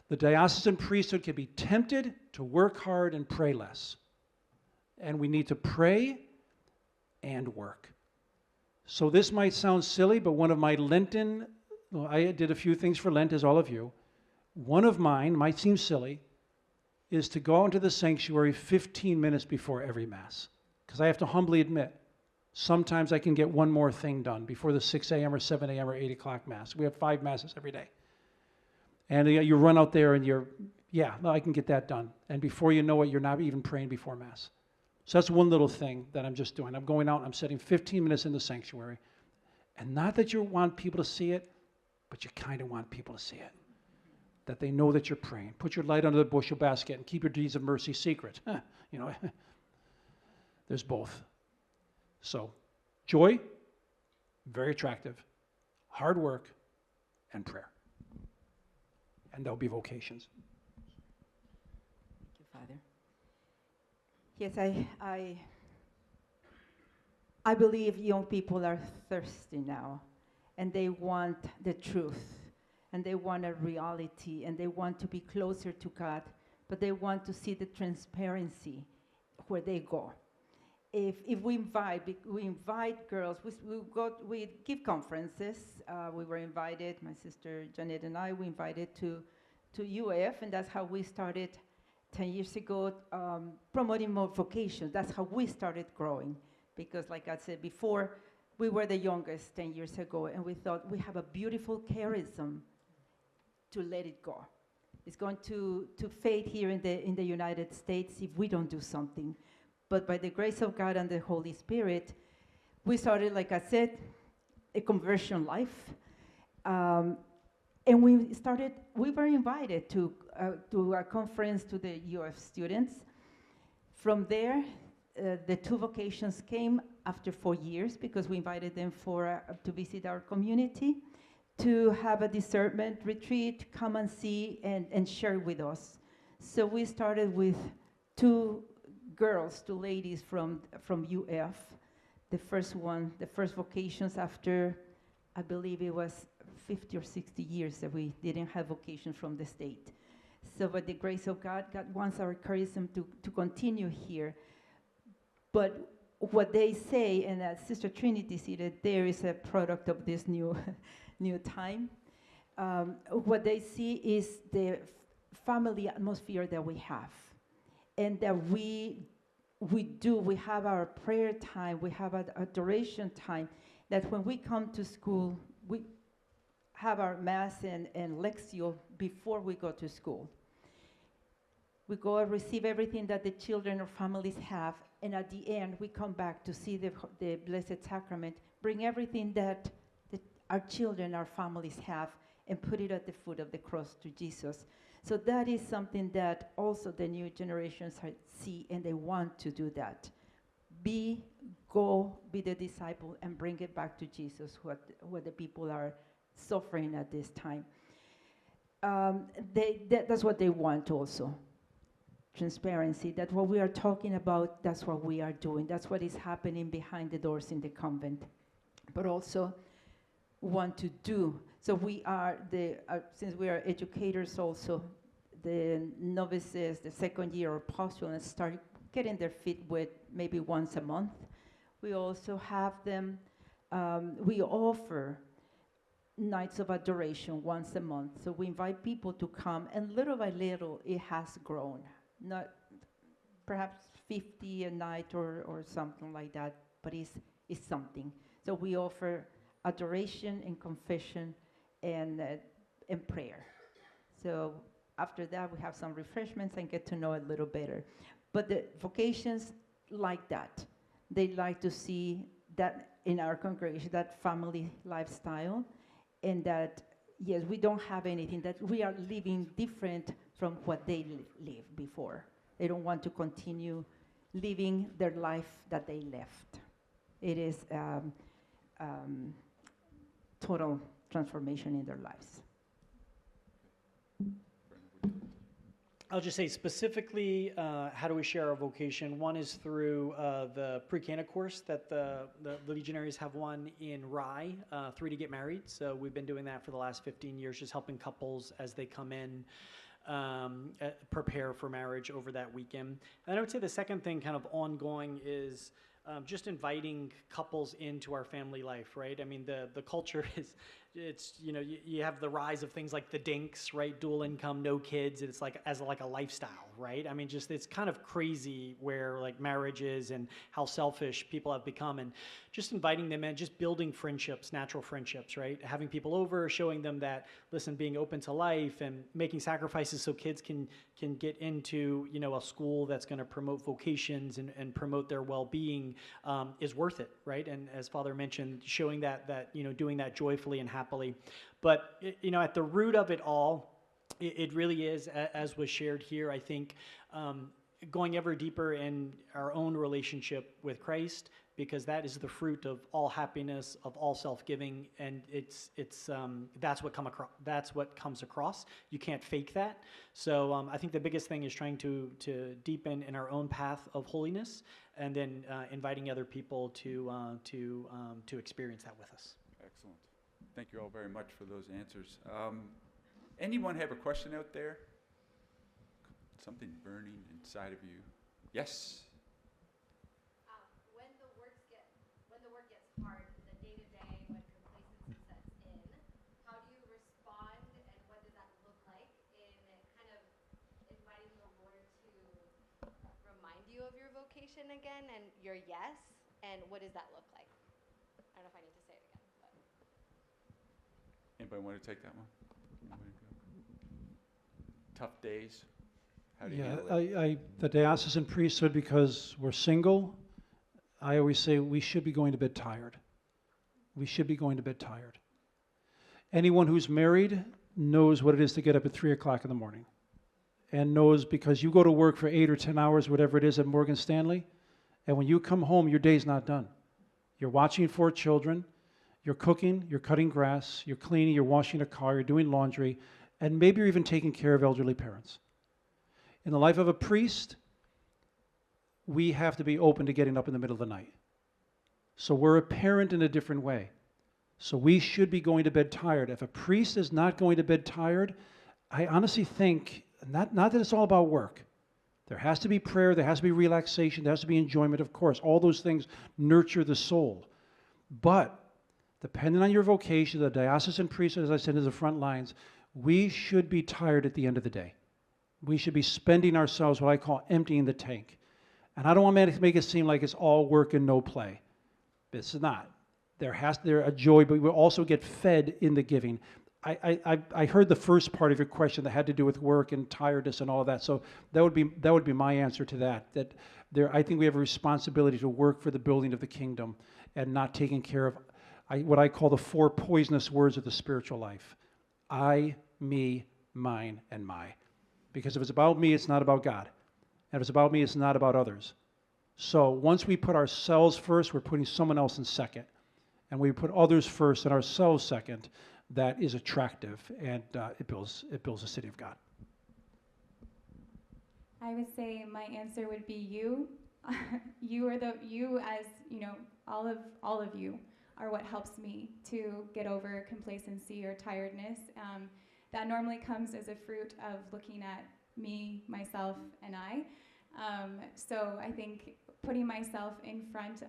The diocesan priesthood can be tempted to work hard and pray less. And we need to pray and work. So this might sound silly, but one of my Lenten, well, I did a few things for Lent, as all of you. One of mine, might seem silly, is to go into the sanctuary 15 minutes before every Mass. Because I have to humbly admit, sometimes I can get one more thing done before the 6 a.m. or 7 a.m. or 8 o'clock Mass. We have 5 Masses every day. And you run out there and I can get that done. And before you know it, you're not even praying before Mass. So that's one little thing that I'm just doing. I'm going out and I'm setting 15 minutes in the sanctuary. And not that you want people to see it, but you kind of want people to see it. That they know that you're praying. Put your light under the bushel basket and keep your deeds of mercy secret. There's both. So, joy, very attractive. Hard work, and prayer. And there'll be vocations. Thank you, Father. Yes, I believe young people are thirsty now, and they want the truth, and they want a reality, and they want to be closer to God, but they want to see the transparency where they go. If we invite girls, we give conferences. We were invited, my sister Janet and I, we invited to UF, and that's how we started 10 years ago, promoting more vocations. That's how we started growing. Because like I said before, we were the youngest 10 years ago, and we thought we have a beautiful charism to let it go. It's going to fade here in the United States if we don't do something. But by the grace of God and the Holy Spirit, we started, like I said, a conversion life. And we were invited to a conference to the UF students. From there, the 2 vocations came after 4 years because we invited them to visit our community, to have a discernment retreat, come and see and share with us. So we started with 2 girls, 2 ladies from UF. The first vocations after, I believe it was 50 or 60 years that we didn't have vocations from the state. So by the grace of God, God wants our charism to continue here. But what they say, and as Sister Trinity said, there is a product of this new time. What they see is the family atmosphere that we have. And that we have our prayer time, we have our adoration time, that when we come to school, we have our Mass and Lectio before we go to school. We go and receive everything that the children or families have, and at the end, we come back to see the Blessed Sacrament, bring everything that our children, our families have, and put it at the foot of the cross to Jesus. So that is something that also the new generations see, and they want to do that. Go, be the disciple, and bring it back to Jesus, what the people are suffering at this time. That's what they want also. Transparency, that what we are talking about, that's what we are doing. That's what is happening behind the doors in the convent. But also want to do. So we are since we are educators also, the novices, the second year or postulants start getting their feet wet maybe once a month. We also have them, we offer nights of adoration once a month. So we invite people to come, and little by little it has grown. Not perhaps 50 a night or something like that, but it's something. So we offer adoration and confession and prayer. So after that, we have some refreshments and get to know a little better. But the vocations like that. They like to see that in our congregation, that family lifestyle, and that, yes, we don't have anything, that we are living different from what they lived before. They don't want to continue living their life that they left. It is total transformation in their lives. I'll just say specifically, how do we share our vocation? One is through the pre-Cana course that the Legionaries have one in Rye, 3 to Get Married. So we've been doing that for the last 15 years, just helping couples as they come in prepare for marriage over that weekend. And I would say the second thing kind of ongoing is just inviting couples into our family life, right? I mean, the culture is, it's, you know, you have the rise of things like the dinks, right? Dual income, no kids. It's like as like a lifestyle, right? I mean, just it's kind of crazy where like marriage is and how selfish people have become, and just inviting them in, just building friendships, natural friendships, right? Having people over, showing them that, listen, being open to life and making sacrifices so kids can get into, you know, a school that's going to promote vocations and promote their well-being is worth it, right? And as Father mentioned, showing that you know, doing that joyfully and happily. But, you know, at the root of it all, it really is, as was shared here, I think, going ever deeper in our own relationship with Christ, because that is the fruit of all happiness, of all self-giving, and that's what comes across. You can't fake that. So I think the biggest thing is trying to deepen in our own path of holiness, and then inviting other people to experience that with us. Excellent. Thank you all very much for those answers. Anyone have a question out there? Something burning inside of you? Yes. When the work gets hard, the day-to-day, when complacency sets in, how do you respond, and what does that look like in kind of inviting the Lord to remind you of your vocation again and your yes, and what does that look like? I don't know if I need to say it again. But. Anybody want to take that one? Tough days? How do you Yeah, handle it? the diocesan priesthood, because we're single, I always say we should be going to bed tired. We should be going to bed tired. Anyone who's married knows what it is to get up at 3 o'clock in the morning, and knows, because you go to work for 8 or 10 hours, whatever it is at Morgan Stanley, and when you come home, your day's not done. You're watching 4 children, you're cooking, you're cutting grass, you're cleaning, you're washing a car, you're doing laundry, and maybe you're even taking care of elderly parents. In the life of a priest, we have to be open to getting up in the middle of the night. So we're a parent in a different way. So we should be going to bed tired. If a priest is not going to bed tired, I honestly think, not that it's all about work. There has to be prayer, there has to be relaxation, there has to be enjoyment, of course. All those things nurture the soul. But depending on your vocation, the diocesan priesthood, as I said, is the front lines, we should be tired at the end of the day. We should be spending ourselves, what I call emptying the tank. And I don't want to make it seem like it's all work and no play. It's not. There's a joy, but we will also get fed in the giving. I heard the first part of your question that had to do with work and tiredness and all of that. So that would be my answer to that. I think we have a responsibility to work for the building of the kingdom and not taking care of what I call the 4 poisonous words of the spiritual life: I, me, mine, and my. Because if it's about me, it's not about God. And if it's about me, it's not about others. So once we put ourselves first, we're putting someone else in second. And we put others first and ourselves second. That is attractive, and it builds the city of God. I would say my answer would be you. You as, you know, all of you are what helps me to get over complacency or tiredness. That normally comes as a fruit of looking at me, myself, and I. So I think putting myself in front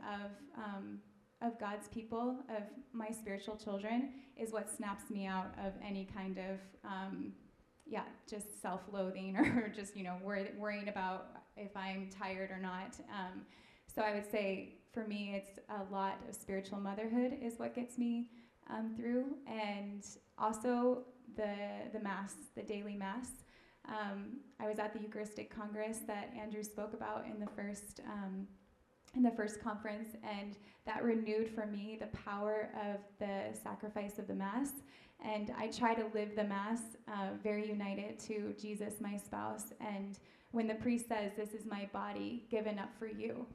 of God's people, of my spiritual children, is what snaps me out of any kind of, just self-loathing or just, you know, worrying about if I'm tired or not. So I would say for me, it's a lot of spiritual motherhood is what gets me through, and also the Mass, the daily Mass. I was at the Eucharistic Congress that Andrew spoke about in the first conference, and that renewed for me the power of the sacrifice of the Mass. And I try to live the Mass very united to Jesus, my spouse. And when the priest says, "This is my body given up for you,"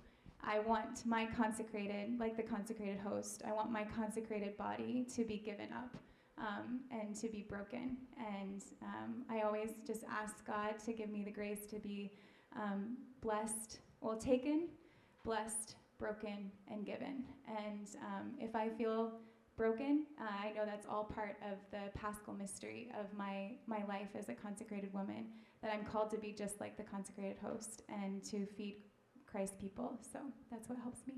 I want my consecrated, like the consecrated host, I want my consecrated body to be given up and to be broken. And I always just ask God to give me the grace to be blessed, well, taken, blessed, broken, and given. And if I feel broken, I know that's all part of the paschal mystery of my life as a consecrated woman, that I'm called to be just like the consecrated host and to feed Christ's people. So that's what helps me.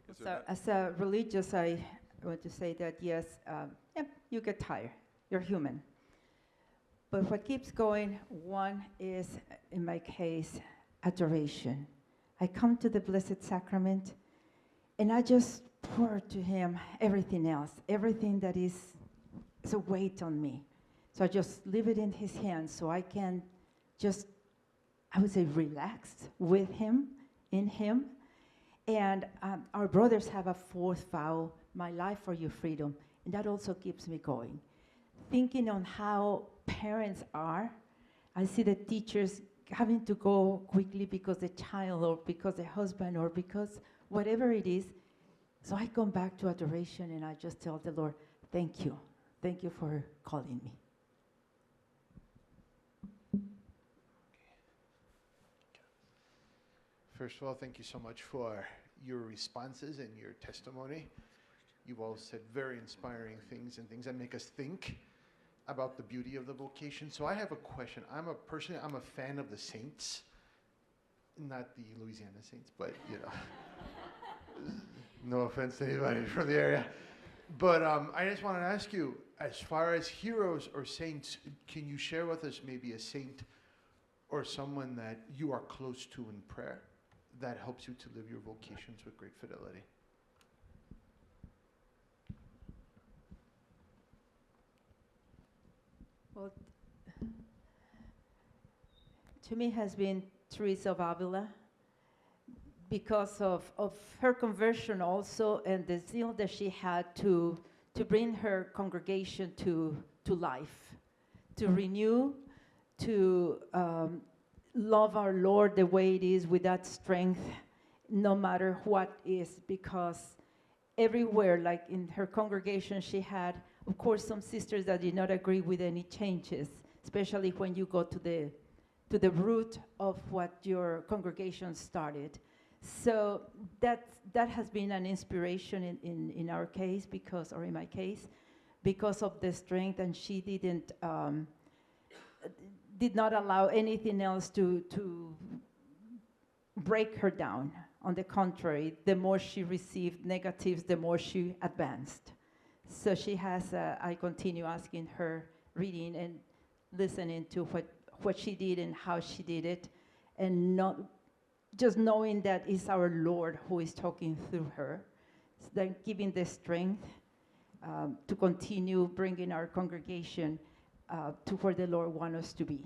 Excellent. As a religious, I want to say that yes, you get tired. You're human. But what keeps going, one is, in my case, adoration. I come to the Blessed Sacrament, and I just pour to Him everything else, everything that is a weight on me. So I just leave it in His hands so I can just, I would say, relax with Him, in Him. And our brothers have a fourth vow, my life for your freedom, and that also keeps me going. Thinking on how parents are, I see the teachers having to go quickly because the child or because the husband or because whatever it is. So I come back to adoration and I just tell the Lord, thank you. Thank you for calling me. First of all, thank you so much for your responses and your testimony. You've all said very inspiring things and things that make us think about the beauty of the vocation. So I have a question. I'm a fan of the saints, not the Louisiana Saints, but you know, no offense to anybody from the area. But I just want to ask you, as far as heroes or saints, can you share with us maybe a saint or someone that you are close to in prayer that helps you to live your vocations with great fidelity? Well, to me has been Teresa of Avila, because of her conversion also and the zeal that she had to bring her congregation to life, to renew, to love our Lord the way it is with that strength, no matter what is, because everywhere, like in her congregation, she had, of course, some sisters that did not agree with any changes, especially when you go to the root of what your congregation started. So that has been an inspiration in our case, because, or in my case, because of the strength, and she did not allow anything else to break her down. On the contrary, the more she received negatives, the more she advanced. So she has, I continue asking her, reading and listening to what she did and how she did it, and not just knowing that it's our Lord who is talking through her, so then giving the strength to continue bringing our congregation to where the Lord wants us to be,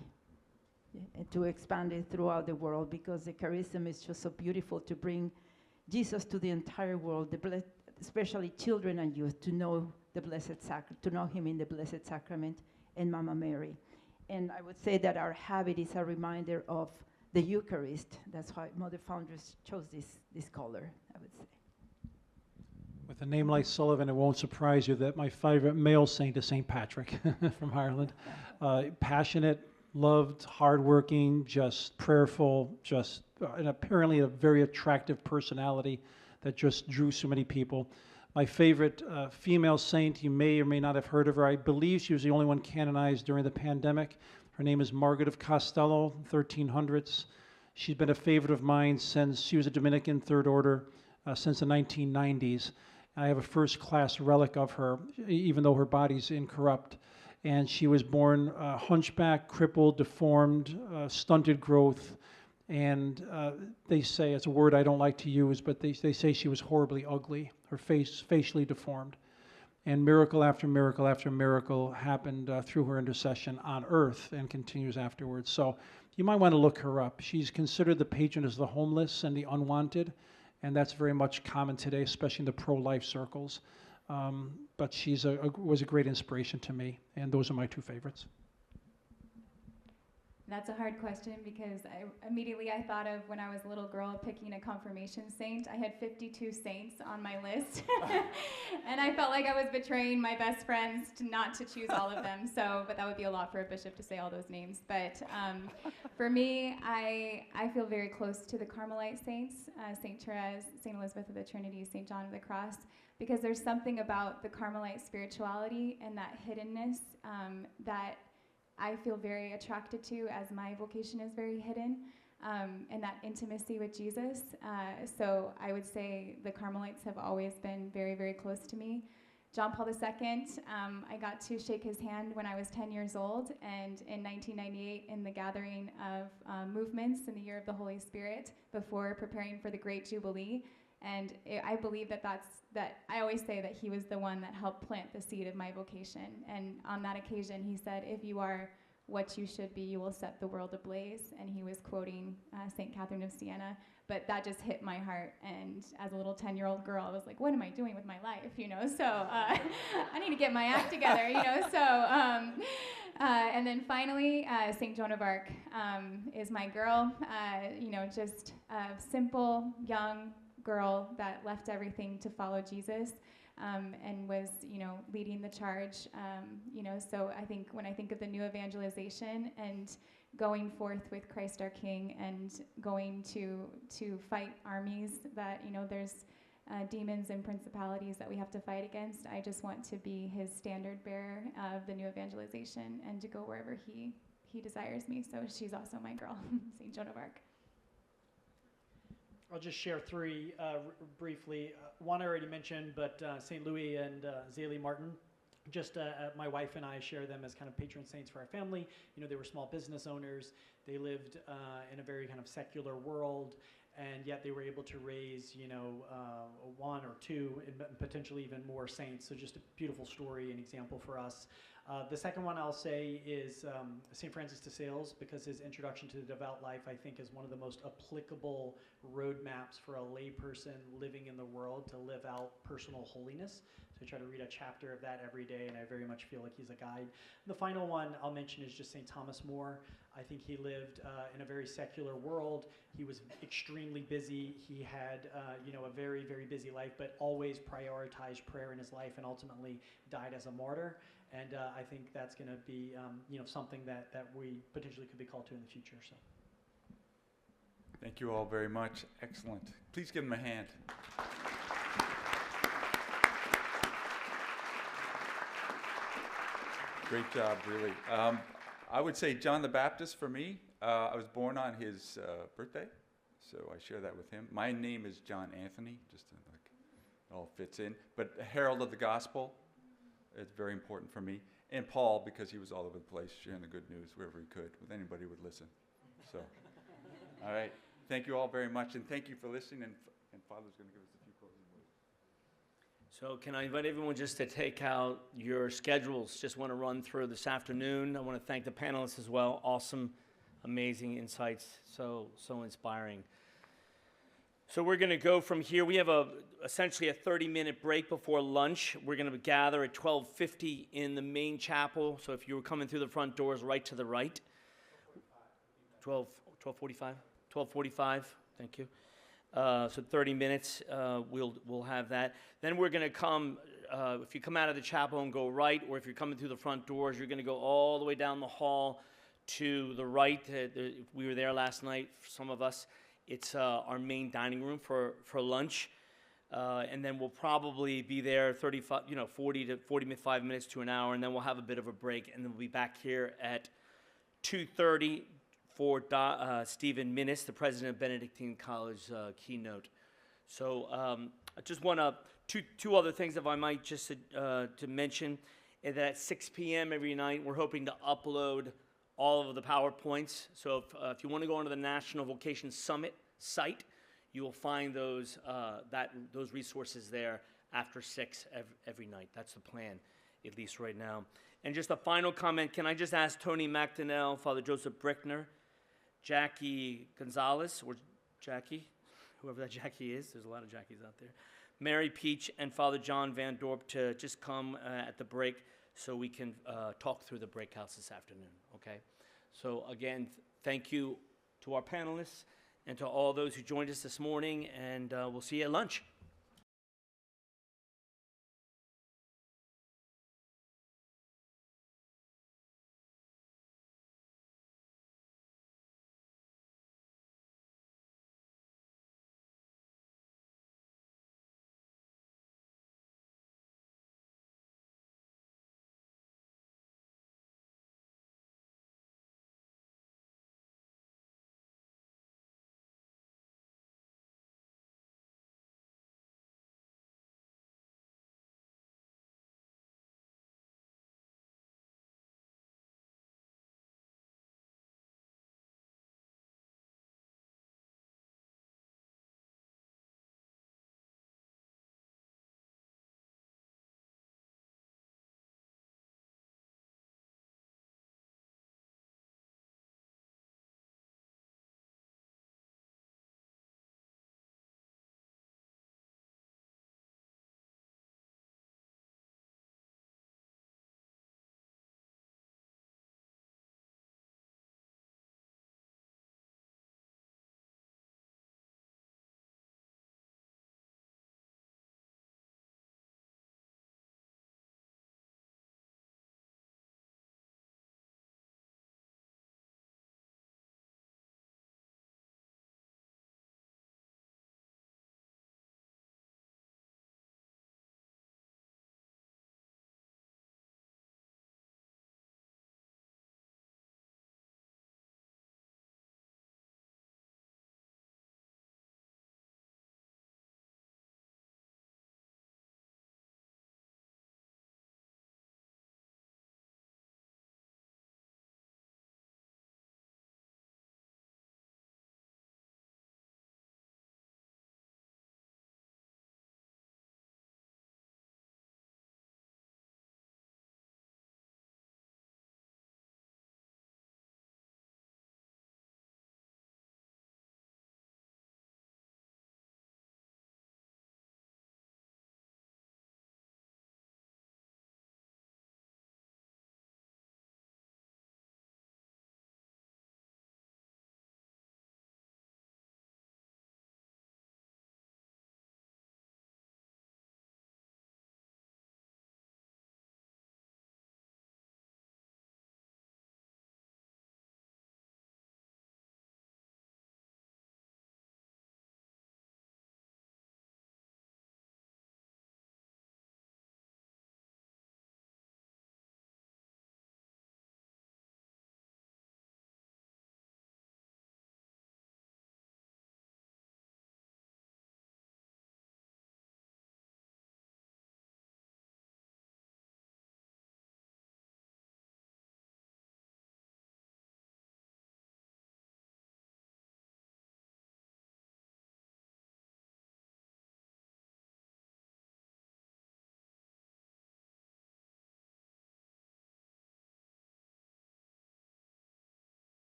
and to expand it throughout the world, because the charism is just so beautiful to bring Jesus to the entire world, especially children and youth, to know the Blessed Sacrament, to know Him in the Blessed Sacrament and Mama Mary. And I would say that our habit is a reminder of the Eucharist. That's why Mother Foundress chose this color, I would say. With a name like Sullivan, it won't surprise you that my favorite male saint is St. Patrick from Ireland. Passionate, loved, hardworking, just prayerful, just and apparently a very attractive personality that just drew so many people. My favorite female saint, you may or may not have heard of her. I believe she was the only one canonized during the pandemic. Her name is Margaret of Castello, 1300s. She's been a favorite of mine since she was a Dominican Third Order since the 1990s. I have a first-class relic of her, even though her body's incorrupt. And she was born hunchback, crippled, deformed, stunted growth, and they say, it's a word I don't like to use, but they say she was horribly ugly, her face facially deformed. And miracle after miracle after miracle happened through her intercession on earth and continues afterwards. So you might want to look her up. She's considered the patron of the homeless and the unwanted, and that's very much common today, especially in the pro-life circles. But she was a great inspiration to me, and those are my two favorites. That's a hard question because I thought of when I was a little girl picking a confirmation saint. I had 52 saints on my list. And I felt like I was betraying my best friends not to choose all of them. But that would be a lot for a bishop to say all those names. But for me, I feel very close to the Carmelite saints, St. Therese, St. Elizabeth of the Trinity, St. John of the Cross, because there's something about the Carmelite spirituality and that hiddenness that I feel very attracted to, as my vocation is very hidden, and that intimacy with Jesus. So I would say the Carmelites have always been very, very close to me. John Paul II, I got to shake his hand when I was 10 years old, and in 1998 in the gathering of movements in the Year of the Holy Spirit before preparing for the Great Jubilee. And I believe that I always say that he was the one that helped plant the seed of my vocation. And on that occasion, he said, if you are what you should be, you will set the world ablaze. And he was quoting St. Catherine of Siena. But that just hit my heart. And as a little 10-year-old girl, I was like, what am I doing with my life? So I need to get my act together, and then finally, St. Joan of Arc is my girl. Just a simple, young girl that left everything to follow Jesus, and was, leading the charge. So I think when I think of the new evangelization and going forth with Christ our King and going to fight armies that, there's demons and principalities that we have to fight against, I just want to be his standard bearer of the new evangelization and to go wherever he desires me. So she's also my girl, St. Joan of Arc. I'll just share three briefly. One I already mentioned, but St. Louis and Zélie Martin. Just my wife and I share them as kind of patron saints for our family. They were small business owners. They lived in a very kind of secular world, and yet they were able to raise, one or two, and potentially even more saints. So just a beautiful story and example for us. The second one I'll say is St. Francis de Sales, because his introduction to the devout life, I think, is one of the most applicable roadmaps for a layperson living in the world to live out personal holiness. So I try to read a chapter of that every day, and I very much feel like he's a guide. The final one I'll mention is just St. Thomas More. I think he lived in a very secular world. He was extremely busy. He had, a very, very busy life, but always prioritized prayer in his life, and ultimately died as a martyr. And I think that's going to be, something that we potentially could be called to in the future. So, Thank you all very much. Excellent. Please give them a hand. Great job, really. I would say John the Baptist for me. I was born on his birthday, so I share that with him. My name is John Anthony, just to, it all fits in. But Herald of the Gospel, it's very important for me. And Paul, because he was all over the place sharing the good news wherever he could, with anybody who would listen. So, all right. Thank you all very much, and thank you for listening. And Father's going to give us a few closing words. So can I invite everyone just to take out your schedules? Just want to run through this afternoon. I want to thank the panelists as well. Awesome, amazing insights. So inspiring. So we're going to go from here. We have essentially a 30-minute break before lunch. We're going to gather at 12:50 in the main chapel. So if you were coming through the front doors, right to the right. 12:45. 12:45. Thank you. So 30 minutes, we'll have that. Then we're going to come, if you come out of the chapel and go right, or if you're coming through the front doors, you're going to go all the way down the hall to the right. We were there last night, for some of us. It's our main dining room for lunch. And then we'll probably be there 40 to 45 minutes to an hour, and then we'll have a bit of a break, and then we'll be back here at 2:30 for Stephen Minnis, the president of Benedictine College keynote. So I just want two other things, if I might, just to mention, that at 6 p.m. every night, we're hoping to upload all of the PowerPoints. So if you want to go onto the National Vocations Summit site, you will find those resources there after 6 every night. That's the plan, at least right now. And just a final comment, can I just ask Tony McDonnell, Father Joseph Brickner, Jackie Gonzalez, or Jackie, whoever that Jackie is, there's a lot of Jackies out there, Mary Peach, and Father John Van Dorp to just come at the break so we can talk through the breakouts this afternoon, okay? So again, thank you to our panelists and to all those who joined us this morning, and we'll see you at lunch.